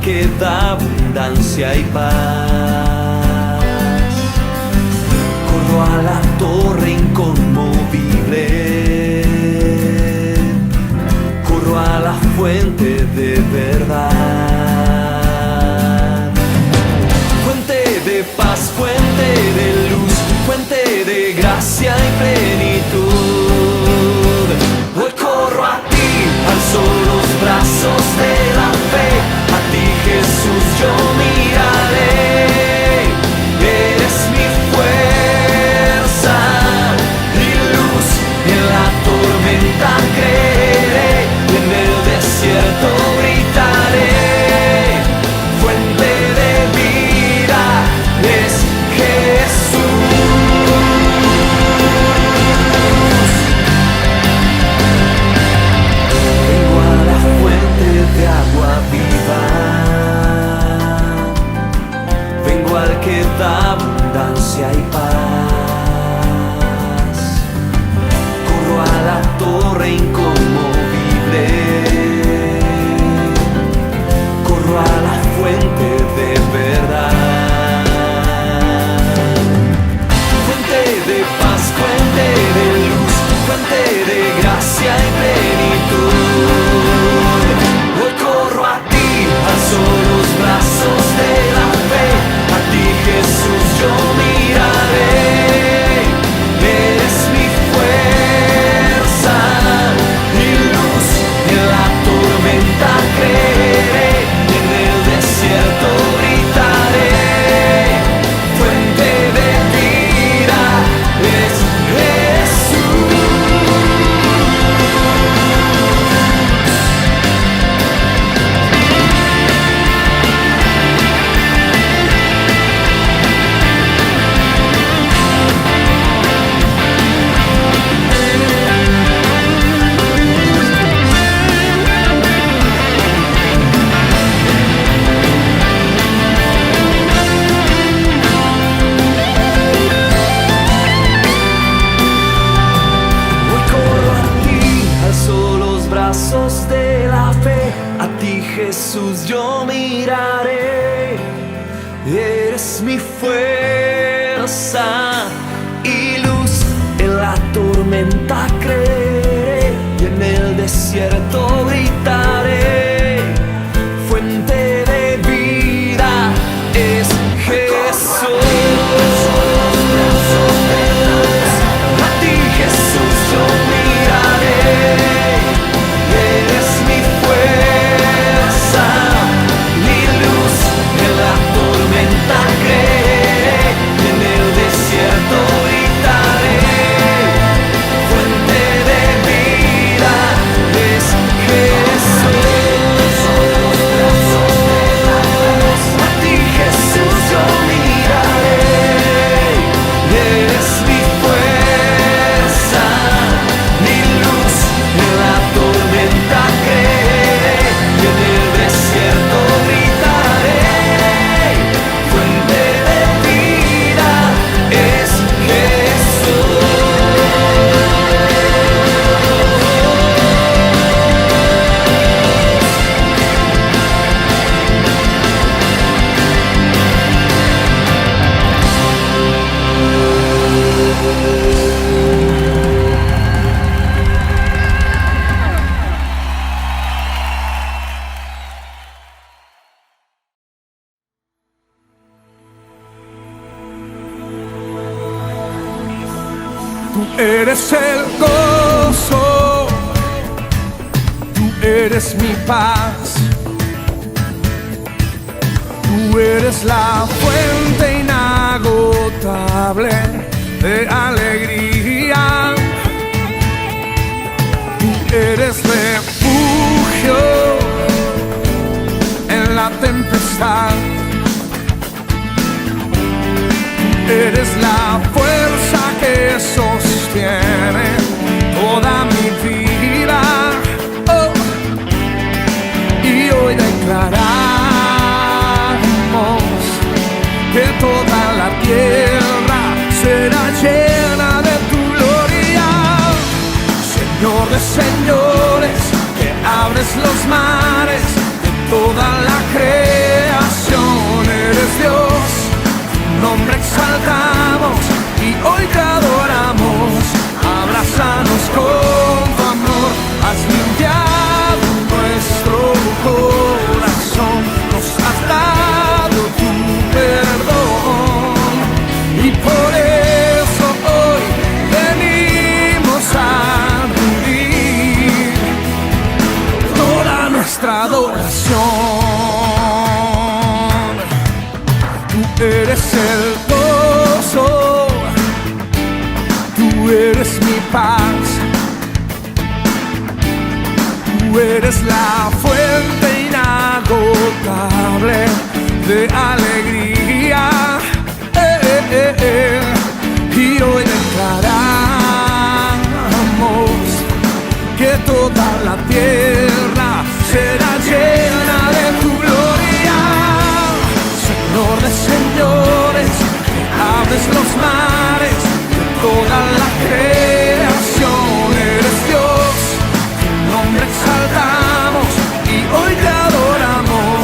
Que da abundancia y paz. Corro a la torre inconmovible, corro a la fuente de verdad. Fuente de paz, fuente de luz, fuente de gracia y plenitud. Hoy corro a ti, alzo los brazos de la fe. Jesús, yo miraré, eres mi fuerza y luz, en la tormenta creeré, y en el desierto gritaré, fuente de vida es Jesús. Vengo a la fuente de agua viva, al que da abundancia y paz. Corro a la torre inconmovible, corro a la fuente de verdad. Fuente de paz, fuente de luz, fuente de gracia y plenitud. Hoy corro a ti, alzo los brazos de la fe. Jesús, yo miraré, eres mi fuerza y luz, en la tormenta creeré, en el desierto gritaré, fuente de vida es Jesús. De la fe, a ti Jesús yo miraré, eres mi fuerza y luz, en la tormenta creeré, y en el desierto gritaré, fuente de vida es Jesús. A ti Jesús yo miraré, eres mi fuerza, mi luz, en la tormenta creeré, en el desierto gritaré, fuente de vida es Jesús. A ti Jesús yo miraré, eres mi fuerza, mi luz, en la tormenta creeré, y en el desierto gritaré, fuente de vida es Jesús. Tú eres el gozo, tú eres mi paz, tú Tú eres la fuente inagotable de alegría. Tú eres refugio en la tempestad. Tú eres la fuerza que sostiene toda mi vida. Oh. Y hoy declaramos que toda la tierra será llena de tu gloria. Señor de señores, que abres los mares de toda la creación. Eres Dios, tu nombre exaltamos y hoy te adoramos. Abrázanos con tu amor, has limpiado nuestro corazón, nos has dado tu perdón y por eso hoy venimos a rendir toda nuestra adoración. Tú eres el gozo, tú eres mi paz, tú eres la fuente inagotable de alegría. Y hoy declaramos que toda la tierra será llena de tu gloria. Señor de señores, que abres los mares de toda la creación. Eres Dios, tu nombre exaltamos y hoy te adoramos.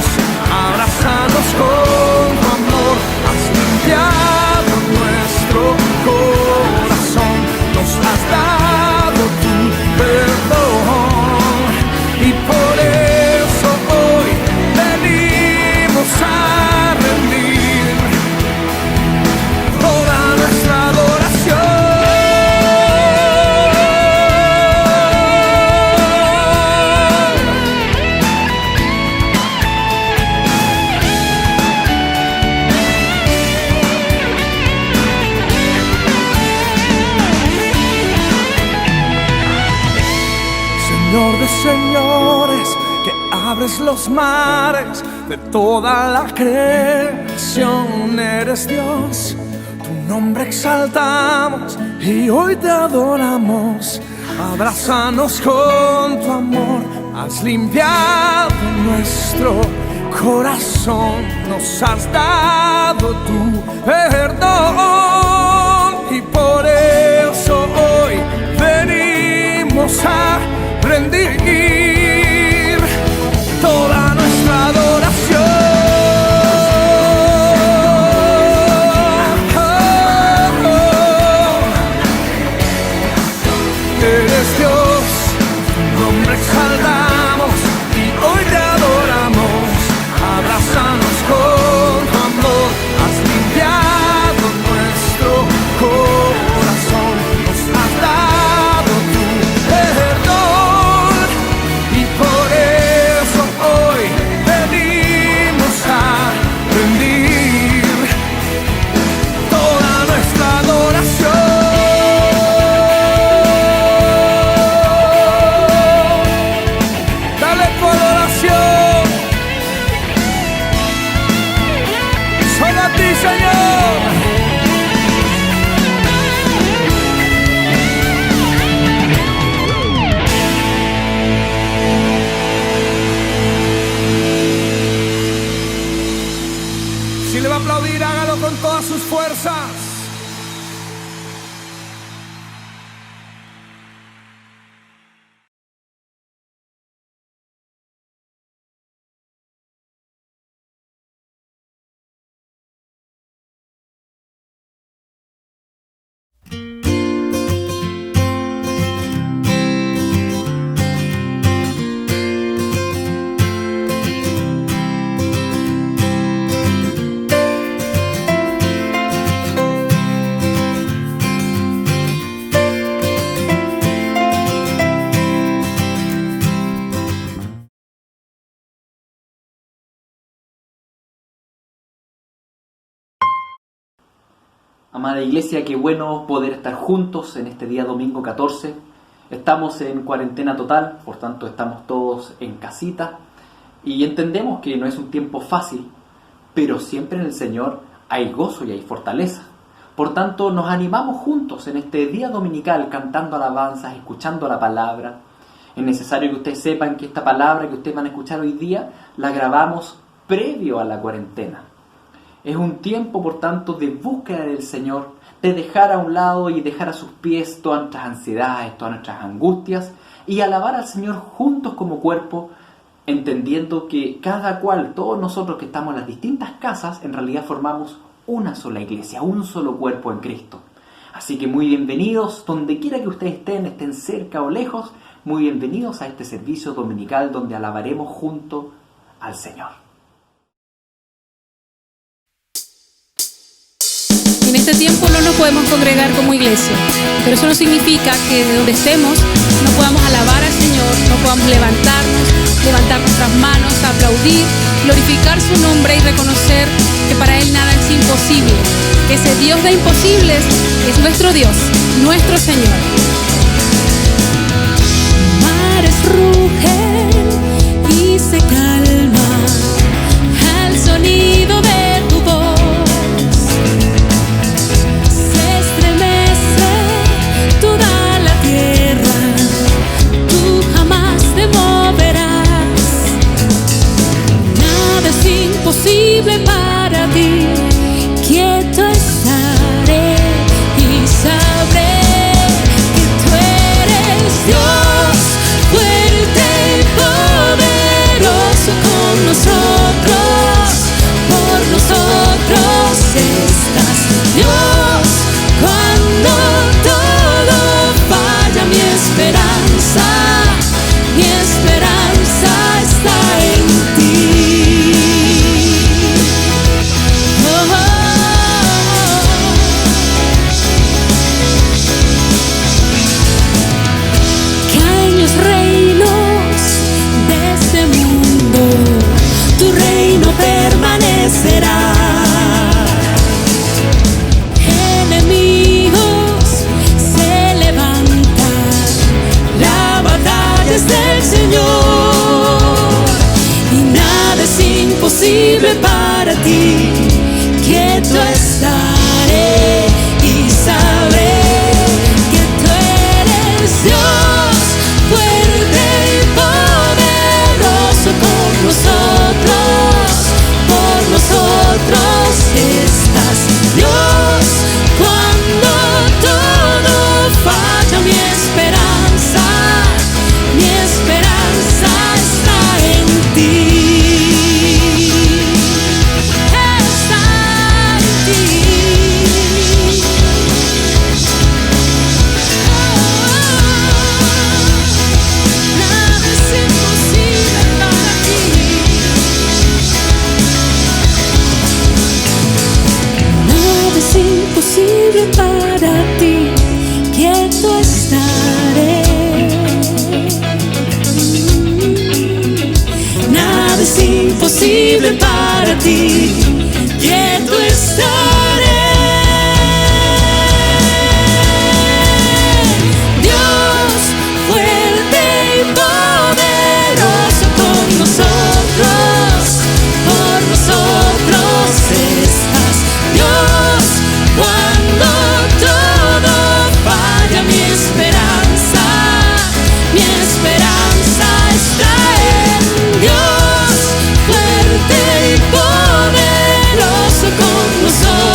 Abrázanos con tu amor, has limpiado nuestro corazón, nos has dado tu perdón y por eso hoy venimos a rendir toda nuestra adoración. Señor de señores, que abres los mares de toda la creación. Eres Dios, tu nombre exaltamos y hoy te adoramos. Abrázanos con tu amor, has limpiado nuestro corazón, nos has dado tu perdón y por eso hoy venimos a rendir toda nuestra adoración. Eres Dios, tu nombre exaltamos y hoy te adoramos. Abrázanos con tu amor, has limpiado nuestro corazón, nos has dado tu perdón y por eso hoy venimos a rendir toda nuestra adoración. Dale tu adoración solo a ti, Señor. Si le va a aplaudir, hágalo con todas sus fuerzas. Amada Iglesia, qué bueno poder estar juntos en este día domingo 14. Estamos en cuarentena total, por tanto estamos todos en casita y entendemos que no es un tiempo fácil, pero siempre en el Señor hay gozo y hay fortaleza. Por tanto, nos animamos juntos en este día dominical cantando alabanzas, escuchando la palabra. Es necesario que ustedes sepan que esta palabra que ustedes van a escuchar hoy día la grabamos previo a la cuarentena. Es un tiempo, por tanto, de búsqueda del Señor, de dejar a un lado y dejar a sus pies todas nuestras ansiedades, todas nuestras angustias y alabar al Señor juntos como cuerpo, entendiendo que cada cual, todos nosotros que estamos en las distintas casas, en realidad formamos una sola iglesia, un solo cuerpo en Cristo. Así que muy bienvenidos, donde quiera que ustedes estén cerca o lejos, muy bienvenidos a este servicio dominical donde alabaremos junto al Señor. En este tiempo no nos podemos congregar como iglesia, pero eso no significa que de donde estemos no podamos alabar al Señor, no podamos levantar nuestras manos, aplaudir, glorificar su nombre y reconocer que para Él nada es imposible, que ese Dios de imposibles es nuestro Dios, nuestro Señor. Mares rugen y se calman al sonido de tu voz. Imposible para ti, quieto estaré y sabré que tú eres Dios, fuerte y poderoso con nosotros, por nosotros estás Dios, cuando todo falla mi esperanza está en ti. Enemigos se levantan, la batalla es del Señor y nada es imposible para ti, quieto estaré y sabré que tú eres Dios, fuerte y poderoso con nosotros, por nosotros estás Dios, cuando todo falla mi esperanza está en ti, está en ti. Nada es imposible para ti. Nada es imposible para ti, quieto estaré. Nada es imposible para ti, quieto estaré. Dios, fuerte y poderoso con nosotros, por nosotros estás Dios, cuando todo falla mi esperanza está en Dios, fuerte y poderoso con nosotros.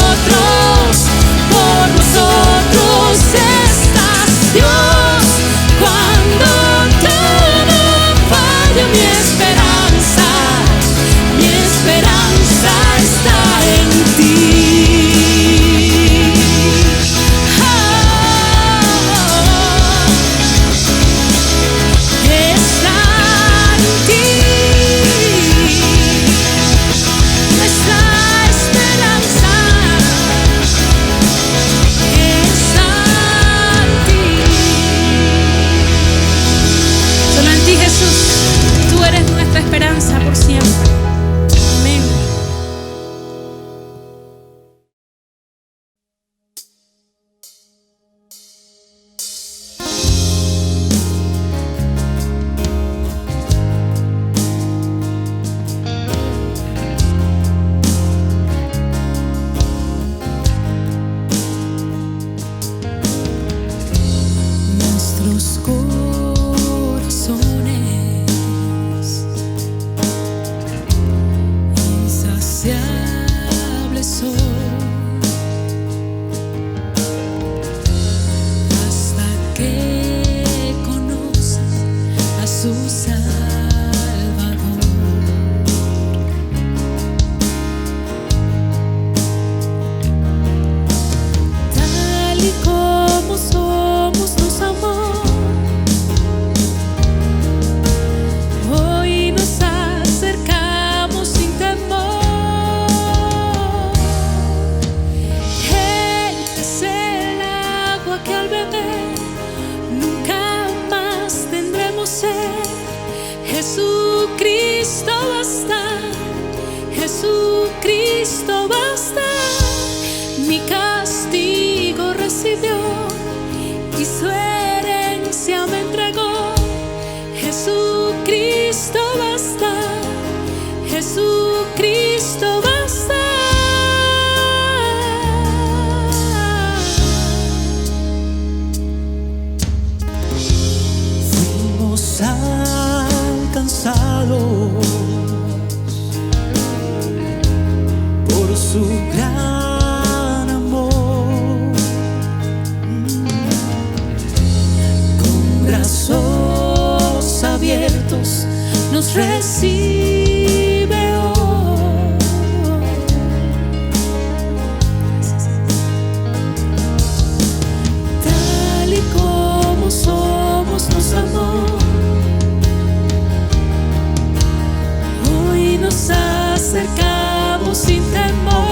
acercamos sin temor.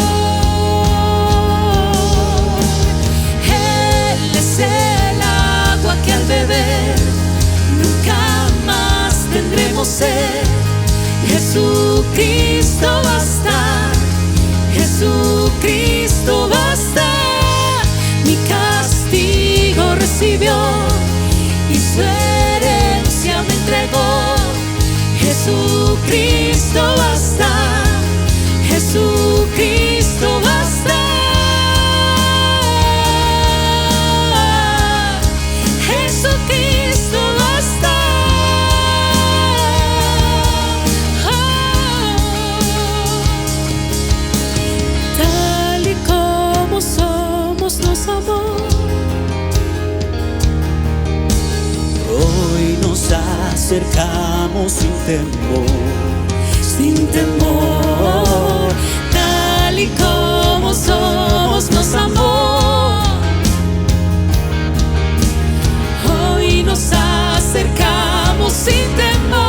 Él es el agua que al beber nunca más tendremos sed. Jesucristo basta, Jesucristo basta. Mi castigo recibió y su herencia me entregó. Jesucristo basta, Jesucristo basta. Jesucristo basta. Tal y como somos nos amó. Hoy nos acercamos sin temor, Sin temor, tal y como somos nos amó. Hoy nos acercamos sin temor.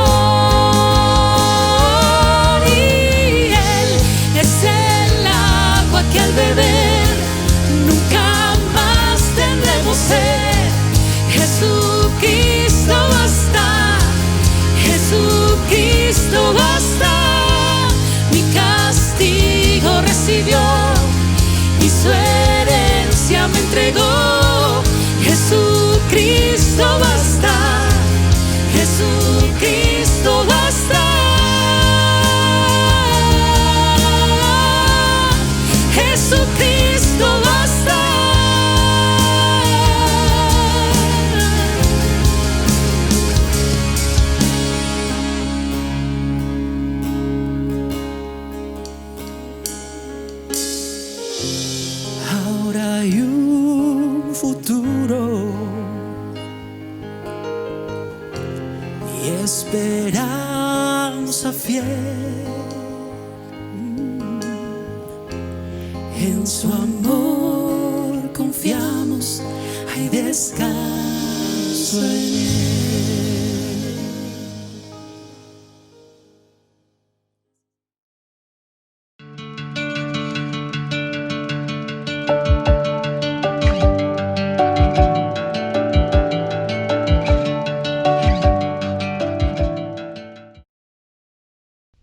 Y Él es el agua que al beber nunca más tendremos sed. Jesucristo basta, Jesucristo basta. Mi castigo recibió y su herencia me entregó. Jesucristo basta, Jesucristo basta. Jesucristo basta. ahora hay un futuro y esperanza fiel. En su amor confiamos, hay descanso en él.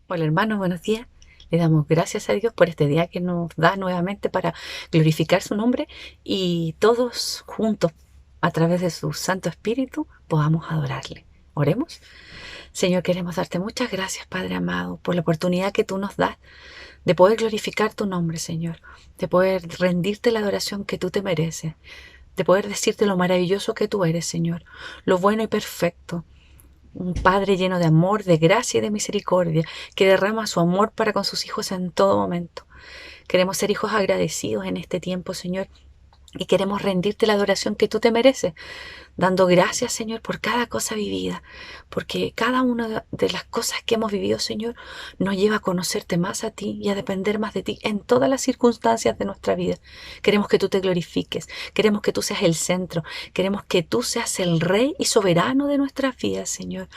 Hola hermanos, buenos días. Le damos gracias a Dios por este día que nos da nuevamente para glorificar su nombre y todos juntos a través de su Santo Espíritu podamos adorarle. Oremos. Señor, queremos darte muchas gracias, Padre amado, por la oportunidad que tú nos das de poder glorificar tu nombre, Señor, de poder rendirte la adoración que tú te mereces, de poder decirte lo maravilloso que tú eres, Señor, lo bueno y perfecto. Un Padre lleno de amor, de gracia y de misericordia, que derrama su amor para con sus hijos en todo momento. Queremos ser hijos agradecidos en este tiempo, Señor, y queremos rendirte la adoración que tú te mereces, dando gracias, Señor, por cada cosa vivida, porque cada una de las cosas que hemos vivido, Señor, nos lleva a conocerte más a ti y a depender más de ti en todas las circunstancias de nuestra vida. Queremos que tú te glorifiques, queremos que tú seas el centro, queremos que tú seas el Rey y soberano de nuestras vidas, Señor.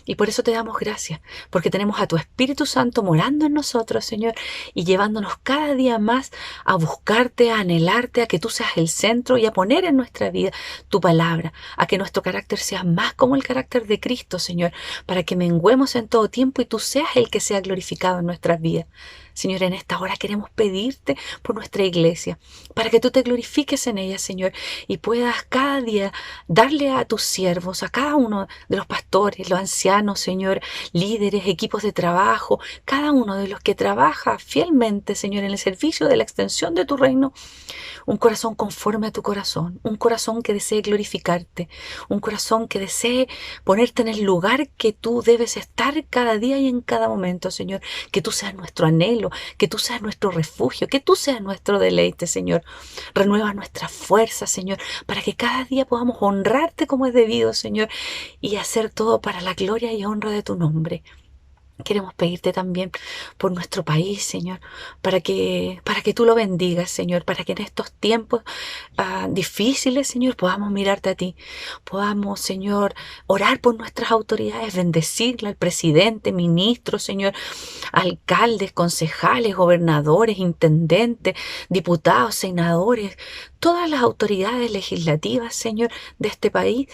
Y por eso te damos gracias, porque tenemos a tu Espíritu Santo morando en nosotros, Señor, y llevándonos cada día más a buscarte, a anhelarte, a que tú seas el centro y a poner en nuestra vida tu palabra, a que nuestro carácter sea más como el carácter de Cristo, Señor, para que menguemos en todo tiempo y tú seas el que sea glorificado en nuestras vidas. Señor, en esta hora queremos pedirte por nuestra iglesia, para que tú te glorifiques en ella, Señor, y puedas cada día darle a tus siervos, a cada uno de los pastores, los ancianos, Señor, líderes, equipos de trabajo, cada uno de los que trabaja fielmente, Señor, en el servicio de la extensión de tu reino, un corazón conforme a tu corazón, un corazón que desee glorificarte, un corazón que desee ponerte en el lugar que tú debes estar cada día y en cada momento, Señor, que tú seas nuestro anhelo, que tú seas nuestro refugio, que tú seas nuestro deleite, Señor. Renueva nuestra fuerza, Señor, para que cada día podamos honrarte como es debido, Señor, y hacer todo para la gloria y honra de tu nombre. Queremos pedirte también por nuestro país, Señor, para que tú lo bendigas, Señor, para que en estos tiempos difíciles, Señor, podamos mirarte a ti, podamos, Señor, orar por nuestras autoridades, bendecirle al presidente, ministros, Señor, alcaldes, concejales, gobernadores, intendentes, diputados, senadores, todas las autoridades legislativas, Señor, de este país.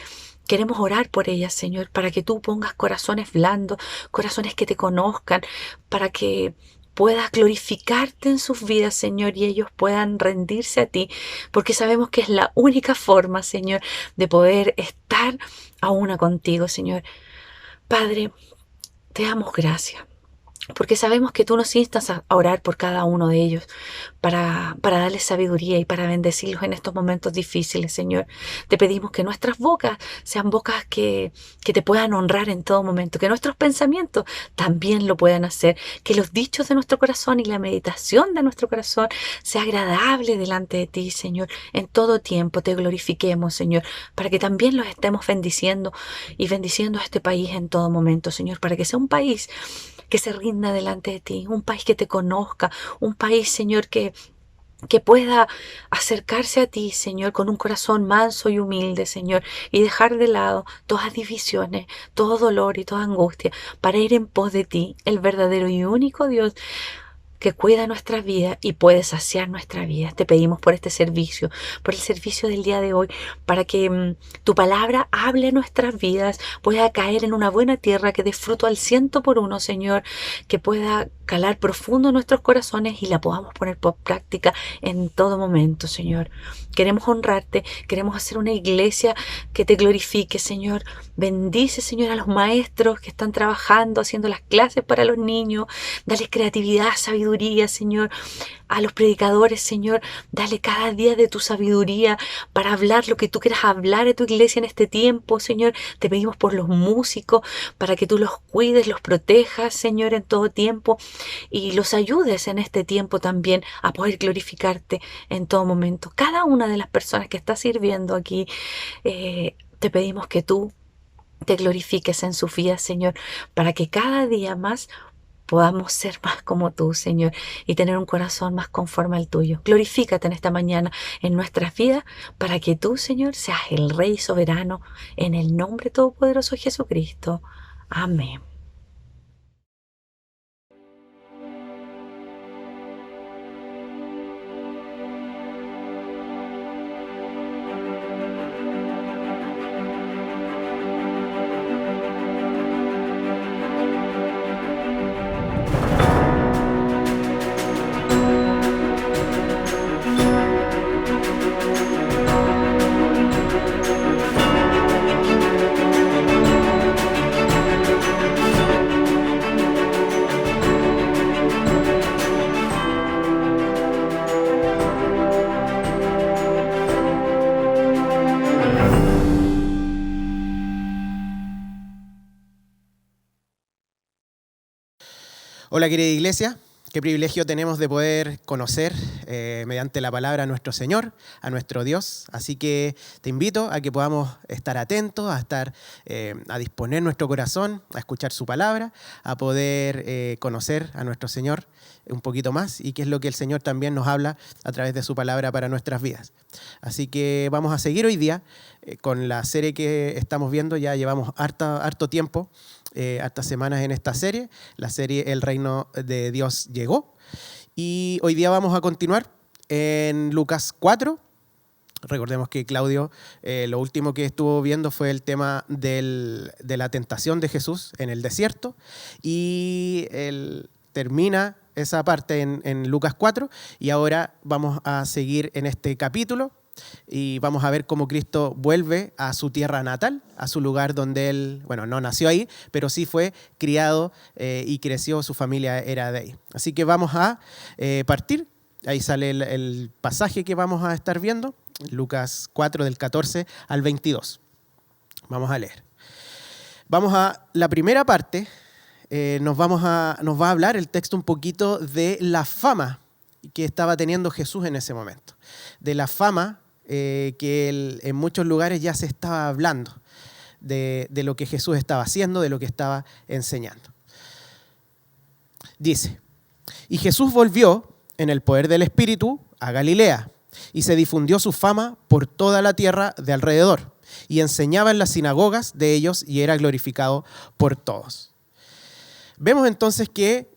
Queremos orar por ellas, Señor, para que tú pongas corazones blandos, corazones que te conozcan, para que puedas glorificarte en sus vidas, Señor, y ellos puedan rendirse a ti, porque sabemos que es la única forma, Señor, de poder estar a una contigo, Señor. Padre, te damos gracias, porque sabemos que tú nos instas a orar por cada uno de ellos para darles sabiduría y para bendecirlos en estos momentos difíciles, Señor. Te pedimos que nuestras bocas sean bocas que te puedan honrar en todo momento, que nuestros pensamientos también lo puedan hacer, que los dichos de nuestro corazón y la meditación de nuestro corazón sea agradable delante de ti, Señor. En todo tiempo te glorifiquemos, Señor, para que también los estemos bendiciendo y bendiciendo a este país en todo momento, Señor, para que sea un país que se rinda delante de ti, un país que te conozca, un país, Señor, que pueda acercarse a ti, Señor, con un corazón manso y humilde, Señor, y dejar de lado todas divisiones, todo dolor y toda angustia, para ir en pos de ti, el verdadero y único Dios que cuida nuestra vida y puede saciar nuestra vida. Te pedimos por este servicio, por el servicio del día de hoy, para que tu palabra hable en nuestras vidas, pueda caer en una buena tierra que dé fruto al 100%, Señor, que pueda calar profundo en nuestros corazones y la podamos poner por práctica en todo momento, Señor. Queremos honrarte, queremos hacer una iglesia que te glorifique, Señor. Bendice, Señor, a los maestros que están trabajando, haciendo las clases para los niños. Dale creatividad, sabiduría, Señor. A los predicadores, Señor, dale cada día de tu sabiduría para hablar lo que tú quieras hablar a tu iglesia en este tiempo, Señor. Te pedimos por los músicos, para que tú los cuides, los protejas, Señor, en todo tiempo y los ayudes en este tiempo también a poder glorificarte en todo momento. Cada una de las personas que está sirviendo aquí, te pedimos que tú te glorifiques en su vida, Señor, para que cada día más podamos ser más como tú, Señor, y tener un corazón más conforme al tuyo. Glorifícate en esta mañana en nuestras vidas para que tú, Señor, seas el Rey soberano en el nombre todopoderoso de Jesucristo. Amén. Hola querida iglesia, qué privilegio tenemos de poder conocer mediante la palabra a nuestro Señor, a nuestro Dios. Así que te invito a que podamos estar atentos, a disponer nuestro corazón, a escuchar su palabra, a poder conocer a nuestro Señor un poquito más y qué es lo que el Señor también nos habla a través de su palabra para nuestras vidas. Así que vamos a seguir hoy día con la serie que estamos viendo. Ya llevamos harto tiempo, hartas semanas en esta serie, la serie El Reino de Dios llegó. Y hoy día vamos a continuar en Lucas 4. Recordemos que Claudio lo último que estuvo viendo fue el tema de la tentación de Jesús en el desierto. Y él termina esa parte en Lucas 4 y ahora vamos a seguir en este capítulo y vamos a ver cómo Cristo vuelve a su tierra natal, a su lugar donde él, no nació ahí, pero sí fue criado y creció, su familia era de ahí. Así que vamos a partir, ahí sale el pasaje que vamos a estar viendo, Lucas 4 del 14 al 22. Vamos a leer. Vamos a la primera parte. Nos va a hablar el texto un poquito de la fama que estaba teniendo Jesús en ese momento, de la fama que en muchos lugares ya se estaba hablando, de lo que Jesús estaba haciendo, de lo que estaba enseñando. Dice, y Jesús volvió en el poder del Espíritu a Galilea, y se difundió su fama por toda la tierra de alrededor, y enseñaba en las sinagogas de ellos y era glorificado por todos. Vemos entonces que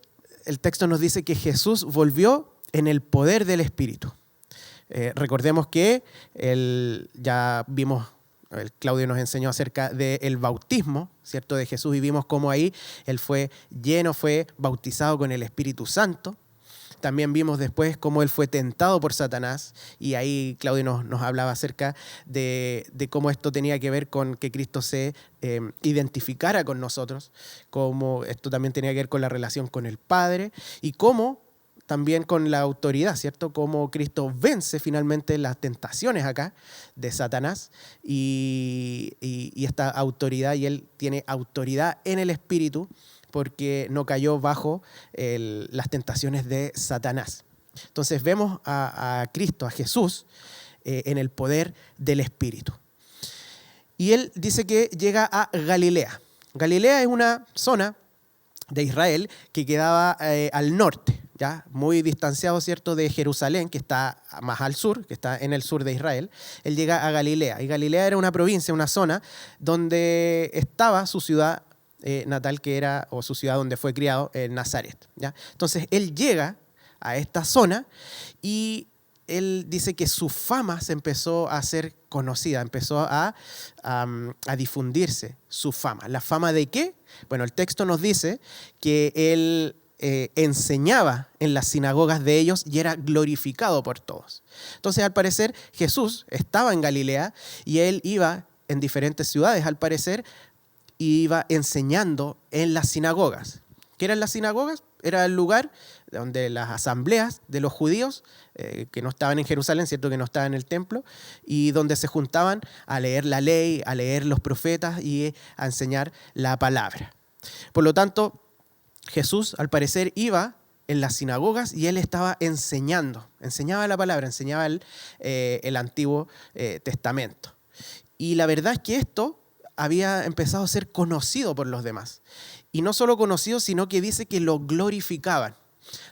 el texto nos dice que Jesús volvió en el poder del Espíritu. Recordemos que ya vimos, Claudio nos enseñó acerca del bautismo, ¿cierto?, de Jesús, y vimos cómo ahí él fue bautizado con el Espíritu Santo. También vimos después cómo él fue tentado por Satanás, y ahí Claudio nos hablaba acerca de cómo esto tenía que ver con que Cristo se identificara con nosotros, cómo esto también tenía que ver con la relación con el Padre, y cómo también con la autoridad, ¿cierto? Cómo Cristo vence finalmente las tentaciones acá de Satanás y esta autoridad, y él tiene autoridad en el Espíritu, porque no cayó bajo las tentaciones de Satanás. Entonces vemos a Cristo, a Jesús, en el poder del Espíritu. Y él dice que llega a Galilea. Galilea es una zona de Israel que quedaba al norte, ¿ya? Muy distanciado, ¿cierto?, de Jerusalén, que está más al sur, que está en el sur de Israel. Él llega a Galilea. Y Galilea era una provincia, una zona donde estaba su ciudad natal, que era, o su ciudad donde fue criado, en Nazaret, ¿ya? Entonces él llega a esta zona y él dice que su fama se empezó a hacer conocida, empezó a difundirse su fama. ¿La fama de qué? Bueno, el texto nos dice que él enseñaba en las sinagogas de ellos y era glorificado por todos. Entonces, al parecer, Jesús estaba en Galilea y él iba en diferentes ciudades, al parecer, y iba enseñando en las sinagogas. ¿Qué eran las sinagogas? Era el lugar donde las asambleas de los judíos, que no estaban en Jerusalén, ¿cierto?, que no estaban en el templo, y donde se juntaban a leer la ley, a leer los profetas y a enseñar la palabra. Por lo tanto, Jesús, al parecer, iba en las sinagogas y él estaba enseñaba la palabra, enseñaba el Antiguo Testamento. Y la verdad es que esto había empezado a ser conocido por los demás. Y no solo conocido, sino que dice que lo glorificaban.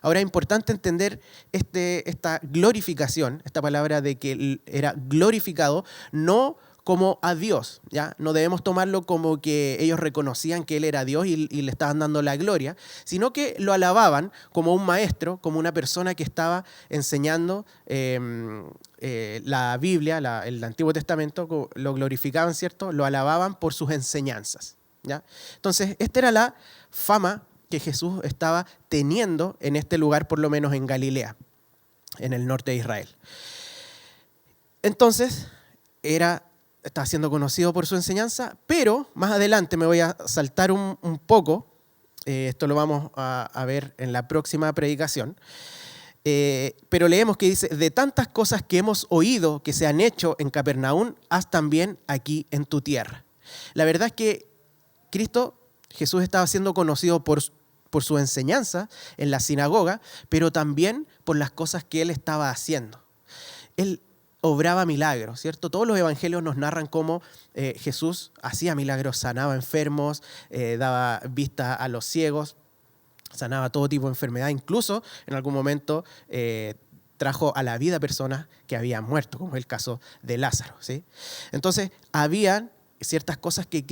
Ahora es importante entender esta glorificación, esta palabra de que era glorificado, no como a Dios, ¿ya? No debemos tomarlo como que ellos reconocían que Él era Dios y le estaban dando la gloria, sino que lo alababan como un maestro, como una persona que estaba enseñando la Biblia, el Antiguo Testamento, lo glorificaban, ¿cierto? Lo alababan por sus enseñanzas, ¿ya? Entonces, esta era la fama que Jesús estaba teniendo en este lugar, por lo menos en Galilea, en el norte de Israel. Entonces, estaba siendo conocido por su enseñanza, pero más adelante me voy a saltar un poco, esto lo vamos a ver en la próxima predicación, pero leemos que dice, de tantas cosas que hemos oído que se han hecho en Capernaum, haz también aquí en tu tierra. La verdad es que Jesús estaba siendo conocido por su enseñanza en la sinagoga, pero también por las cosas que él estaba haciendo. Él obraba milagros, ¿cierto? Todos los evangelios nos narran cómo Jesús hacía milagros, sanaba enfermos, daba vista a los ciegos, sanaba todo tipo de enfermedad, incluso en algún momento trajo a la vida personas que habían muerto, como es el caso de Lázaro, ¿sí? Entonces, habían ciertas cosas que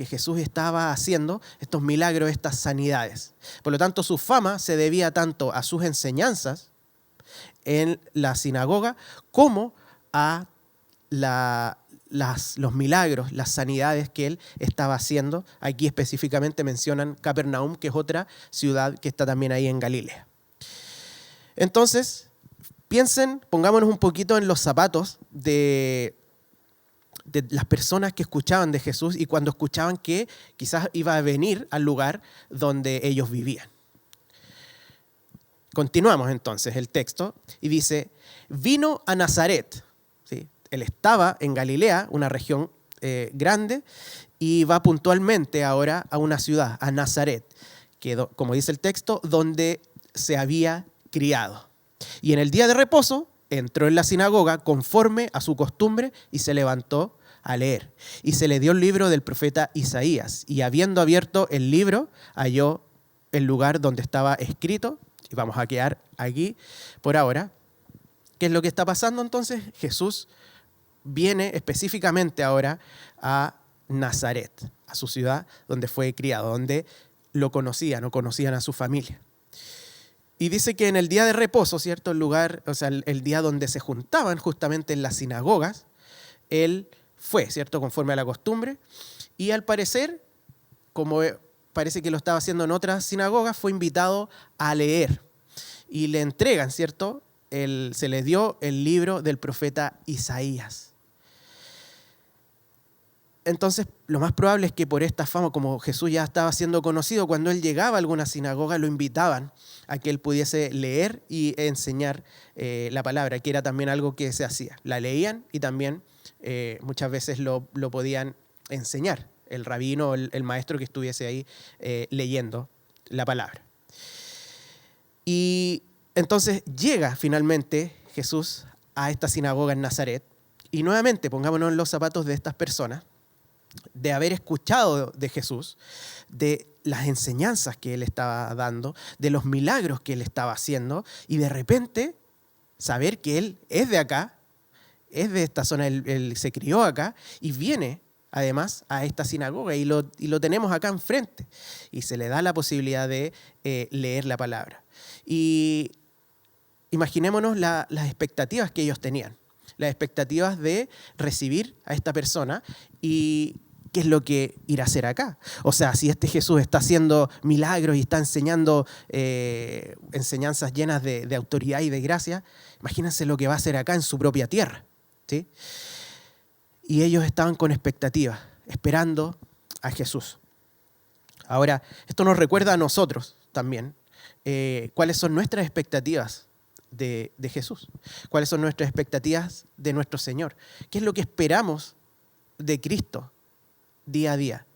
Jesús estaba haciendo, estos milagros, estas sanidades. Por lo tanto, su fama se debía tanto a sus enseñanzas en la sinagoga como a los milagros, las sanidades que él estaba haciendo. Aquí específicamente mencionan Capernaum, que es otra ciudad que está también ahí en Galilea. Entonces, pongámonos un poquito en los zapatos de las personas que escuchaban de Jesús y cuando escuchaban que quizás iba a venir al lugar donde ellos vivían. Continuamos entonces el texto y dice, vino a Nazaret. ¿Sí? Él estaba en Galilea, una región grande, y va puntualmente ahora a una ciudad, a Nazaret, que, como dice el texto, donde se había criado. Y en el día de reposo entró en la sinagoga conforme a su costumbre y se levantó a leer. Y se le dio el libro del profeta Isaías. Y habiendo abierto el libro, halló el lugar donde estaba escrito, y vamos a quedar aquí por ahora. ¿Qué es lo que está pasando entonces? Jesús viene específicamente ahora a Nazaret, a su ciudad donde fue criado, donde lo conocían o conocían a su familia. Y dice que en el día de reposo, ¿cierto? El lugar, o sea, el día donde se juntaban justamente en las sinagogas, él fue, ¿cierto? Conforme a la costumbre. Y al parecer, como parece que lo estaba haciendo en otras sinagogas, fue invitado a leer. Y le entregan, ¿cierto? Se le dio el libro del profeta Isaías. Entonces, lo más probable es que por esta fama, como Jesús ya estaba siendo conocido, cuando él llegaba a alguna sinagoga lo invitaban a que él pudiese leer y enseñar la palabra, que era también algo que se hacía. La leían y también muchas veces lo podían enseñar, el rabino, el maestro que estuviese ahí leyendo la palabra. Y entonces llega finalmente Jesús a esta sinagoga en Nazaret y nuevamente pongámonos en los zapatos de estas personas, de haber escuchado de Jesús, de las enseñanzas que él estaba dando, de los milagros que él estaba haciendo, y de repente saber que él es de acá, es de esta zona, él se crió acá, y viene además a esta sinagoga, y lo tenemos acá enfrente, y se le da la posibilidad de leer la palabra. Y imaginémonos las expectativas que ellos tenían, las expectativas de recibir a esta persona y qué es lo que irá a hacer acá. O sea, si este Jesús está haciendo milagros y está enseñando enseñanzas llenas de autoridad y de gracia, imagínense lo que va a hacer acá en su propia tierra, ¿sí? Y ellos estaban con expectativas, esperando a Jesús. Ahora, esto nos recuerda a nosotros también cuáles son nuestras expectativas de Jesús, cuáles son nuestras expectativas de nuestro Señor, qué es lo que esperamos de Cristo día a día.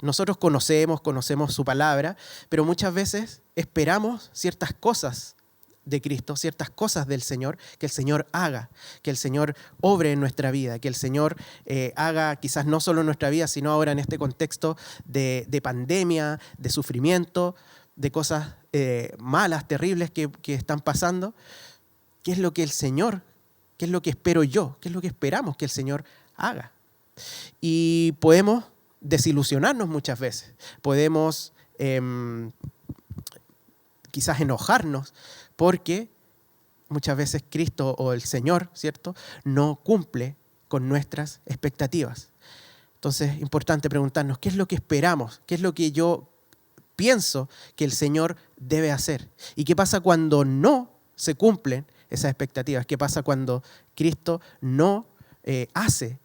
Nosotros conocemos su palabra, pero muchas veces esperamos ciertas cosas de Cristo, ciertas cosas del Señor, que el Señor haga, que el Señor obre en nuestra vida, que el Señor haga quizás no solo en nuestra vida, sino ahora en este contexto de pandemia, de sufrimiento, de cosas malas, terribles que están pasando. ¿Qué es lo que el Señor, qué es lo que espero yo, qué es lo que esperamos que el Señor haga? Y podemos desilusionarnos muchas veces, podemos quizás enojarnos porque muchas veces Cristo o el Señor, ¿cierto?, no cumple con nuestras expectativas. Entonces es importante preguntarnos, ¿qué es lo que esperamos? ¿Qué es lo que yo pienso que el Señor debe hacer? ¿Y qué pasa cuando no se cumplen esas expectativas? ¿Qué pasa cuando Cristo no hace?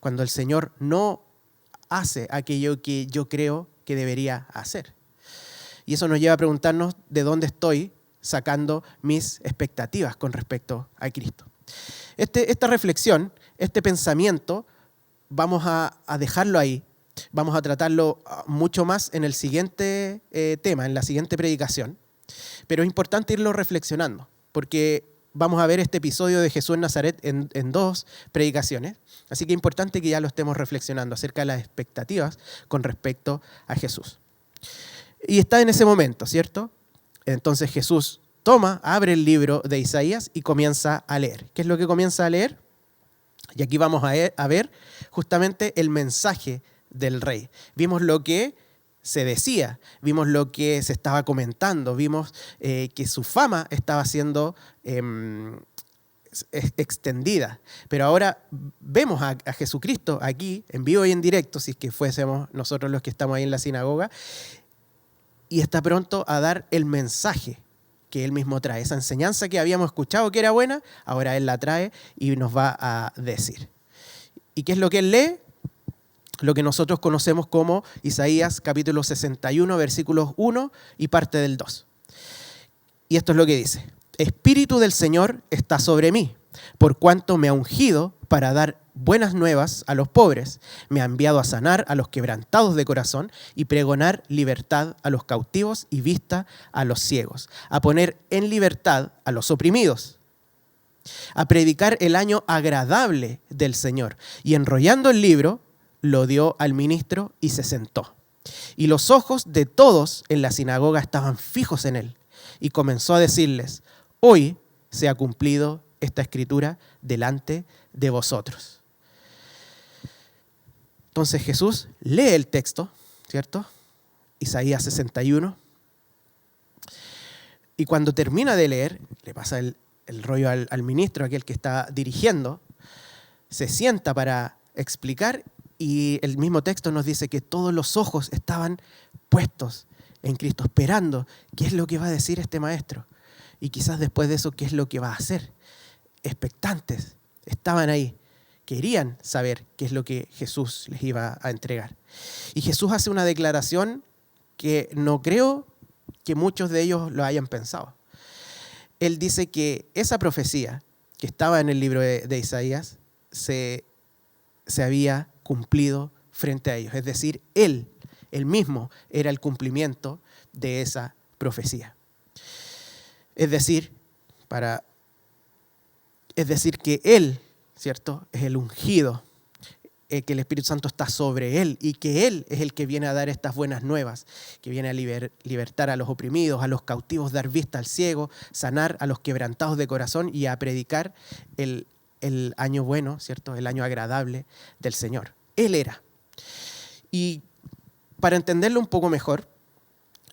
Cuando el Señor no hace aquello que yo creo que debería hacer. Y eso nos lleva a preguntarnos de dónde estoy sacando mis expectativas con respecto a Cristo. Esta reflexión, este pensamiento, vamos a dejarlo ahí. Vamos a tratarlo mucho más en el siguiente tema, en la siguiente predicación. Pero es importante irlo reflexionando, porque vamos a ver este episodio de Jesús en Nazaret en 2 predicaciones. Así que es importante que ya lo estemos reflexionando acerca de las expectativas con respecto a Jesús. Y está en ese momento, ¿cierto? Entonces Jesús abre el libro de Isaías y comienza a leer. ¿Qué es lo que comienza a leer? Y aquí vamos a ver justamente el mensaje del rey. Vimos lo que se decía, vimos lo que se estaba comentando, vimos que su fama estaba siendo extendida. Pero ahora vemos a Jesucristo aquí, en vivo y en directo, si es que fuésemos nosotros los que estamos ahí en la sinagoga, y está pronto a dar el mensaje que él mismo trae. Esa enseñanza que habíamos escuchado que era buena, ahora él la trae y nos va a decir. ¿Y qué es lo que él lee? Lo que nosotros conocemos como Isaías capítulo 61, versículos 1 y parte del 2. Y esto es lo que dice: Espíritu del Señor está sobre mí, por cuanto me ha ungido para dar buenas nuevas a los pobres, me ha enviado a sanar a los quebrantados de corazón y pregonar libertad a los cautivos y vista a los ciegos, a poner en libertad a los oprimidos, a predicar el año agradable del Señor. Y enrollando el libro, lo dio al ministro y se sentó. Y los ojos de todos en la sinagoga estaban fijos en él. Y comenzó a decirles: hoy se ha cumplido esta escritura delante de vosotros. Entonces Jesús lee el texto, ¿cierto? Isaías 61. Y cuando termina de leer, le pasa el rollo al ministro, aquel que está dirigiendo, se sienta para explicar, y el mismo texto nos dice que todos los ojos estaban puestos en Cristo, esperando qué es lo que va a decir este maestro. Y quizás después de eso, qué es lo que va a hacer. Expectantes, estaban ahí, querían saber qué es lo que Jesús les iba a entregar. Y Jesús hace una declaración que no creo que muchos de ellos lo hayan pensado. Él dice que esa profecía que estaba en el libro de Isaías se había cumplido frente a ellos. Es decir, él mismo era el cumplimiento de esa profecía. Es decir, que él, ¿cierto?, es el ungido, que el Espíritu Santo está sobre él y que él es el que viene a dar estas buenas nuevas, que viene a libertar a los oprimidos, a los cautivos, dar vista al ciego, sanar a los quebrantados de corazón y a predicar el año bueno, ¿cierto?, el año agradable del Señor. Él era. Y para entenderlo un poco mejor,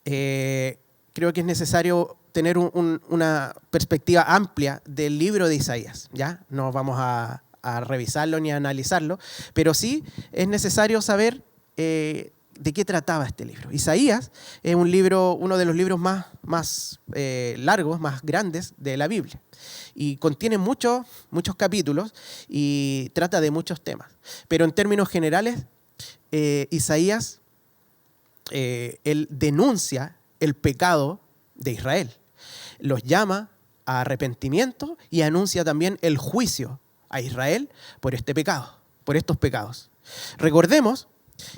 creo que es necesario tener una perspectiva amplia del libro de Isaías, ¿ya? No vamos a revisarlo ni a analizarlo, pero sí es necesario saber de qué trataba este libro. Isaías es uno de los libros más largos, más grandes de la Biblia, y contiene muchos capítulos y trata de muchos temas. Pero en términos generales, Isaías, él denuncia el pecado de Israel, los llama a arrepentimiento y anuncia también el juicio a Israel por este pecado, por estos pecados. Recordemos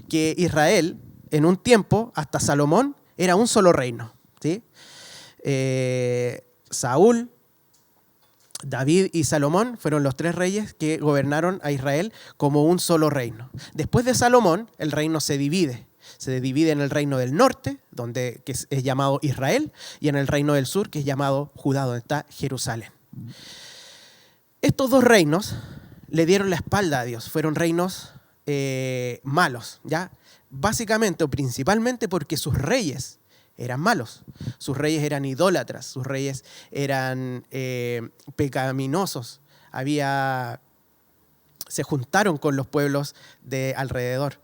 que Israel, en un tiempo, hasta Salomón, era un solo reino, ¿sí? Saúl, David y Salomón fueron los 3 reyes que gobernaron a Israel como un solo reino. Después de Salomón, el reino se divide. Se divide en el reino del norte, que es llamado Israel, y en el reino del sur, que es llamado Judá, donde está Jerusalén. Estos 2 reinos le dieron la espalda a Dios, fueron reinos malos, ¿ya? Básicamente o principalmente porque sus reyes eran malos, sus reyes eran idólatras, sus reyes eran pecaminosos, se juntaron con los pueblos de alrededor,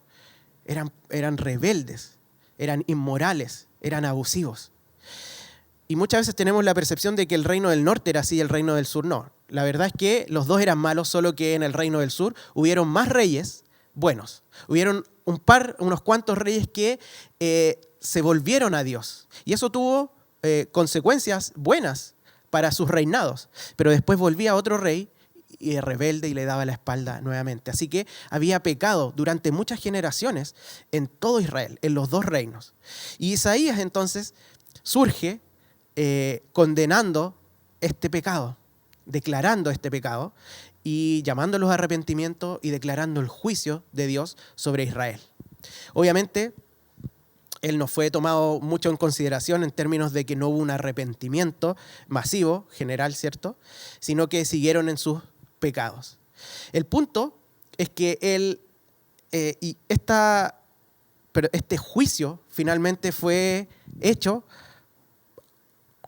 eran rebeldes, eran inmorales, eran abusivos. Y muchas veces tenemos la percepción de que el reino del norte era así y el reino del sur no. La verdad es que los 2 eran malos, solo que en el reino del sur hubieron más reyes buenos. Hubieron unos cuantos reyes que se volvieron a Dios. Y eso tuvo consecuencias buenas para sus reinados. Pero después volvía otro rey y rebelde y le daba la espalda nuevamente. Así que había pecado durante muchas generaciones en todo Israel, en los 2 reinos. Y Isaías entonces surge condenando este pecado, declarando este pecado y llamándolos a arrepentimiento y declarando el juicio de Dios sobre Israel. Obviamente, él no fue tomado mucho en consideración en términos de que no hubo un arrepentimiento masivo, general, ¿cierto?, sino que siguieron en sus pecados. El punto es que este juicio finalmente fue hecho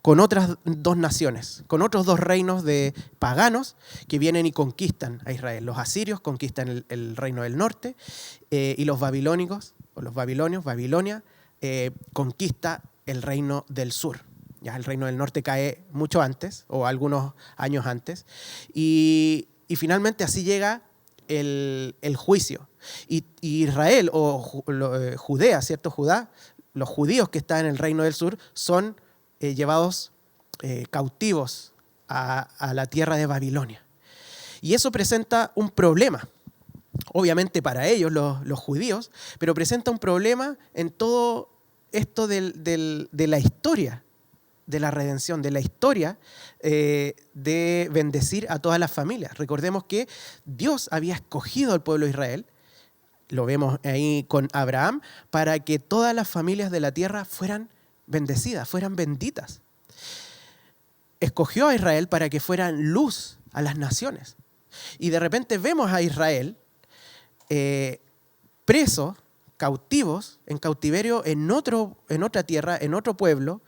con otras 2 naciones, con otros 2 reinos de paganos que vienen y conquistan a Israel. Los asirios conquistan el reino del norte y los babilonios, Babilonia, conquista el reino del sur. Ya el reino del norte cae mucho antes, o algunos años antes, y finalmente así llega el juicio. Y Israel, o Judea, ¿cierto? Judá, los judíos que están en el reino del sur son llevados cautivos a la tierra de Babilonia. Y eso presenta un problema, obviamente para ellos, los judíos, pero presenta un problema en todo esto de la historia, de la redención, de la historia de bendecir a todas las familias. Recordemos que Dios había escogido al pueblo de Israel, lo vemos ahí con Abraham, para que todas las familias de la tierra fueran bendecidas, fueran benditas. Escogió a Israel para que fueran luz a las naciones. Y de repente vemos a Israel presos, cautivos, en cautiverio en otra tierra, en otro pueblo,